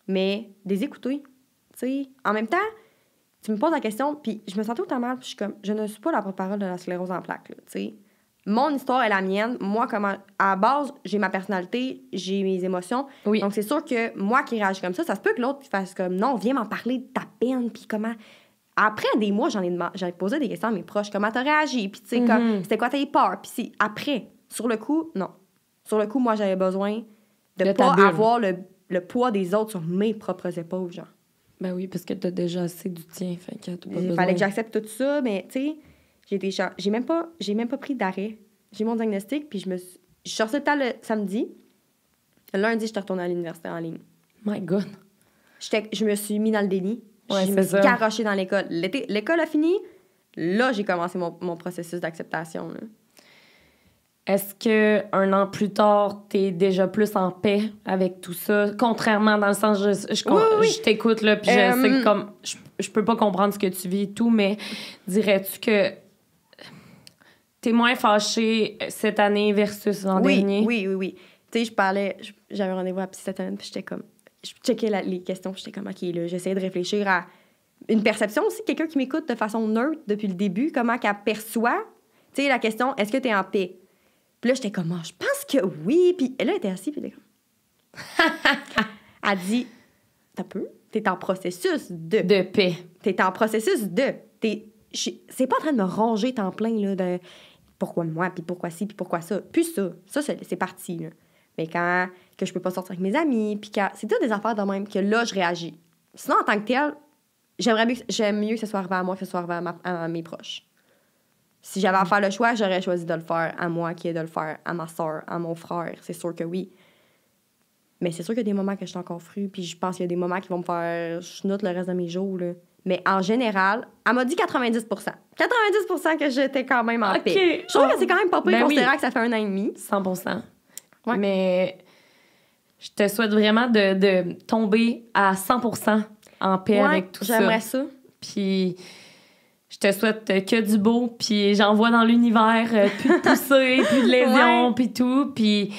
Mais des écouter, tu sais. En même temps, tu me poses la question, puis je me sentais autant mal, puis je suis comme... Je ne suis pas la porte-parole de la sclérose en plaques, là, tu sais. Mon histoire est la mienne. Moi, à la base, j'ai ma personnalité, j'ai mes émotions. Oui. Donc, c'est sûr que moi qui réagis comme ça se peut que l'autre fasse comme... Non, viens m'en parler de ta peine, puis comment... Après des mois, j'en ai posé des questions à mes proches. Comment t'as réagi? Puis, tu sais, c'était quoi tes peurs? Puis, après, sur le coup, non. Sur le coup, moi, j'avais besoin de pas avoir le poids des autres sur mes propres épaules, genre. Ben oui, parce que t'as déjà assez du tien. Fait que t'as pas Il besoin. fallait que j'accepte tout ça, mais, tu sais, j'ai même pas pris d'arrêt. J'ai mon diagnostic, puis je suis sortie le temps le samedi. Le lundi, je suis retournée à l'université en ligne. My God. Je me suis mis dans le déni. Ouais, je me suis garochée dans l'école. L'école a fini. Là, j'ai commencé mon processus d'acceptation, là. Est-ce que un an plus tard, t'es déjà plus en paix avec tout ça? Contrairement dans le sens, je t'écoute, là, puis je sais que comme... Je peux pas comprendre ce que tu vis et tout, mais dirais-tu que t'es moins fâchée cette année versus l'an dernier? Oui. Tu sais, j'avais un rendez-vous à la psy cette année, puis j'étais comme... Je checkais les questions, puis j'étais comme, OK, là, j'essayais de réfléchir à une perception aussi, quelqu'un qui m'écoute de façon neutre depuis le début, comment qu'elle perçoit, tu sais, la question, est-ce que t'es en paix? Puis là, j'étais comme, je pense que oui. Puis là, elle était assise, puis elle était comme... Elle dit, t'as peu? T'es en processus de... De paix. T'es en processus de... C'est pas en train de me ronger temps plein, là, de pourquoi moi, puis pourquoi ci, puis pourquoi ça. Puis ça, c'est parti, là. Mais quand que je peux pas sortir avec mes amis, puis c'est toutes des affaires de même que là, je réagis. Sinon, en tant que tel, j'aime mieux que ce soit arrivé à moi que ce soit arrivé à mes proches. Si j'avais à faire le choix, j'aurais choisi de le faire à moi que de le faire à ma soeur, à mon frère. C'est sûr que oui. Mais c'est sûr qu'il y a des moments que je suis encore frue, puis je pense qu'il y a des moments qui vont me faire chenoute le reste de mes jours, là. Mais en général, elle m'a dit 90 90 que j'étais quand même en paix. Je trouve que c'est quand même pas pire considérant que ça fait 1 an et demi. 100%. Ouais. Mais je te souhaite vraiment de tomber à 100% en paix avec tout ça. J'aimerais ça. Puis je te souhaite que du beau, puis j'envoie dans l'univers plus de poussées, plus de lésions, puis tout. Puis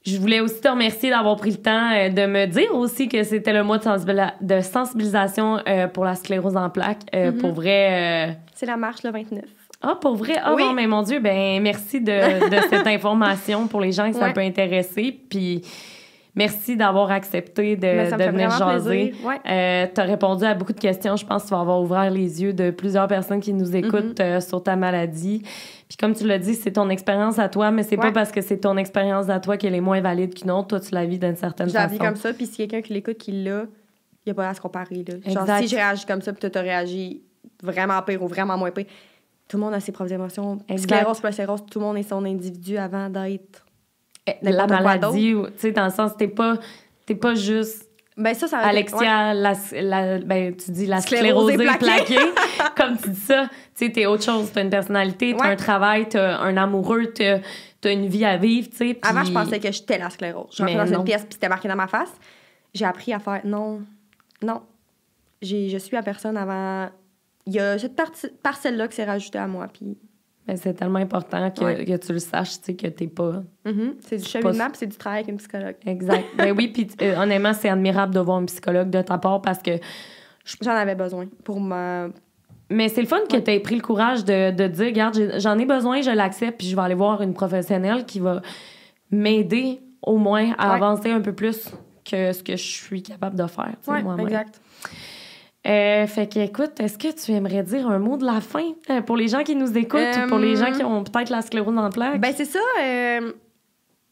je voulais aussi te remercier d'avoir pris le temps de me dire aussi que c'était le mois de sensibilisation pour la sclérose en plaques. Pour vrai... C'est la marche le 29. Ah, pour vrai? Ah, oui. bon, mais mon Dieu, ben merci de cette information pour les gens que ça peut intéresser. Puis merci d'avoir accepté de venir jaser. Ouais. Tu as répondu à beaucoup de questions. Je pense que tu vas avoir ouvert les yeux de plusieurs personnes qui nous écoutent sur ta maladie. Puis comme tu l'as dit, c'est ton expérience à toi, mais c'est pas parce que c'est ton expérience à toi qu'elle est moins valide qu'une autre. Toi, tu la vis d'une certaine façon. Je la vis comme ça, puis si quelqu'un qui l'écoute qui l'a, il n'y a pas à se comparer. Là. Genre, Exact. si j'ai réagi comme ça, puis toi, t'as réagi vraiment pire ou vraiment moins pire, tout le monde a ses propres émotions. Exact. Sclérose plus sclérose, tout le monde est son individu avant d'être La n'importe quoi d'autre. maladie, tu sais, dans le sens, t'es pas juste Ben ça Alexia, ouais. tu dis la Sclérosée sclérosée plaquée. plaquée. Comme tu dis ça, tu sais, t'es autre chose. T'as une personnalité, t'as Ouais. un travail, t'as un amoureux, t'as une vie à vivre, tu sais. Avant, je pensais que j'étais la sclérose. Je rentrais Mais dans non. une pièce puis c'était marqué dans ma face. J'ai appris à faire non. Je suis la personne avant. Il y a cette parcelle-là qui s'est rajoutée à moi. Puis Ben, c'est tellement important que tu le saches, tu sais, que t'es pas... c'est du cheminement puis c'est du travail avec une psychologue. Exact. Ben oui, puis honnêtement, c'est admirable de voir un psychologue de ta part parce que... J'en avais besoin pour ma... Mais c'est le fun que tu aies pris le courage de dire, regarde, j'en ai besoin, je l'accepte, puis je vais aller voir une professionnelle qui va m'aider au moins à avancer un peu plus que ce que je suis capable de faire, tu sais, moi-même. Exact. Fait que, écoute, est-ce que tu aimerais dire un mot de la fin pour les gens qui nous écoutent ou pour les gens qui ont peut-être la sclérose en plaques? Ben, c'est ça.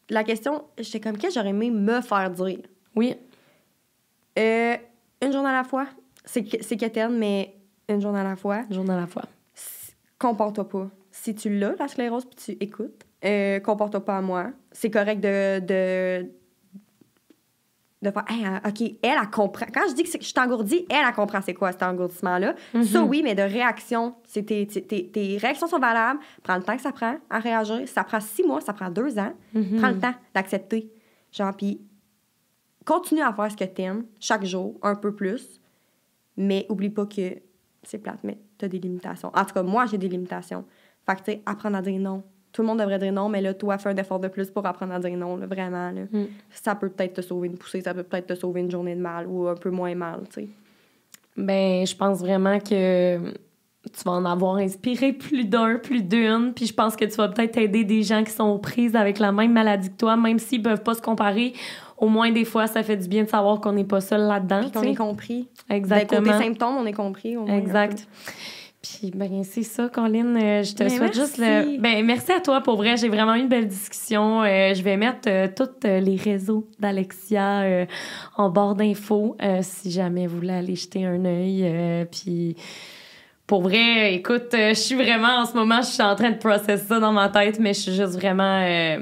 La question, j'étais comme, qu'est-ce que j'aurais aimé me faire dire? Oui. Une journée à la fois. C'est quétaine, mais une journée à la fois. Une journée à la fois. Comporte-toi pas. Si tu l'as, la sclérose, puis tu écoutes, comporte-toi pas à moi. C'est correct de faire, hey, OK, elle comprend. Quand je dis que je suis engourdie, elle comprend c'est quoi cet engourdissement-là. Mm-hmm. Ça, oui, mais de réaction, tes réactions sont valables. Prends le temps que ça prend à réagir. Ça prend 6 mois, ça prend 2 ans. Mm-hmm. Prends le temps d'accepter. Genre, puis continue à faire ce que t'aimes chaque jour, un peu plus. Mais oublie pas que c'est plate, mais t'as des limitations. En tout cas, moi, j'ai des limitations. Fait que, tu sais, apprendre à dire non. Tout le monde devrait dire non, mais là, toi, fais un effort de plus pour apprendre à dire non, là, vraiment. Là. Ça peut peut-être te sauver une poussée, ça peut peut-être te sauver une journée de mal ou un peu moins mal, tu sais. Ben, je pense vraiment que tu vas en avoir inspiré plus d'un, plus d'une, puis je pense que tu vas peut-être aider des gens qui sont aux prises avec la même maladie que toi, même s'ils peuvent pas se comparer. Au moins, des fois, ça fait du bien de savoir qu'on n'est pas seul là-dedans. Puis qu'on est compris. Exactement. Côté symptômes, on est compris. Au moins, exact. Puis, ben, c'est ça, Colline. Je te souhaite merci. juste le... Ben, merci à toi, pour vrai. J'ai vraiment eu une belle discussion. Je vais mettre tous les réseaux d'Alexia en barre d'infos si jamais vous voulez aller jeter un œil. Puis, pour vrai, écoute, je suis vraiment, en ce moment, je suis en train de processer ça dans ma tête, mais je suis juste vraiment...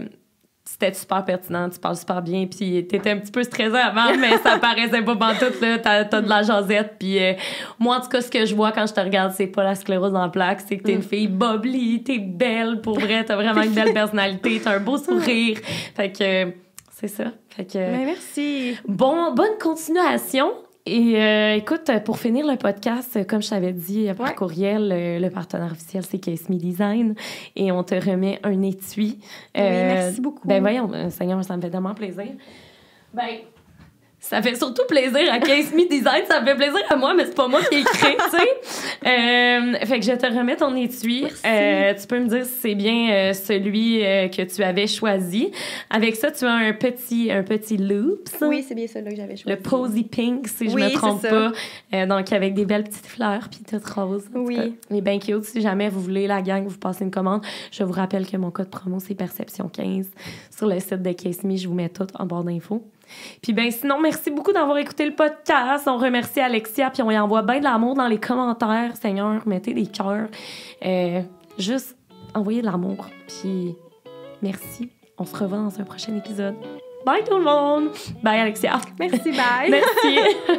C'était super pertinent, tu parles super bien, puis t'étais un petit peu stressée avant, mais ça paraissait pas pantoute, là, t'as de la jasette, puis moi, en tout cas, ce que je vois quand je te regarde, c'est pas la sclérose en plaques, c'est que t'es une fille bubbly, t'es belle, pour vrai, t'as vraiment une belle personnalité, t'as un beau sourire, fait que c'est ça, fait que... Mais merci! Bonne continuation! Et écoute, pour finir le podcast, comme je t'avais dit par courriel, le partenaire officiel, c'est Case Me Design. Et on te remet un étui. Oui, merci beaucoup. Ben voyons, Seigneur, ça me fait tellement plaisir. Ben, ça fait surtout plaisir à Case Me Design. Ça me fait plaisir à moi, mais c'est pas moi qui ai écrit, tu sais. Fait que je te remets ton étui. Tu peux me dire si c'est bien celui que tu avais choisi. Avec ça, tu as un petit loops. Oui, c'est bien celui-là que j'avais choisi. Le Posy Pink, si je me trompe pas. Donc, avec des belles petites fleurs, puis toutes roses. Oui. Il est bien cute. Si jamais vous voulez, la gang, vous passez une commande. Je vous rappelle que mon code promo, c'est Perception15. Sur le site de Case Me, je vous mets tout en barre d'infos. Puis ben sinon, merci beaucoup d'avoir écouté le podcast. On remercie Alexia, puis on y envoie bien de l'amour dans les commentaires. Seigneur, mettez des cœurs. Juste envoyez de l'amour. Puis merci. On se revoit dans un prochain épisode. Bye tout le monde! Bye Alexia! Merci, bye! Merci!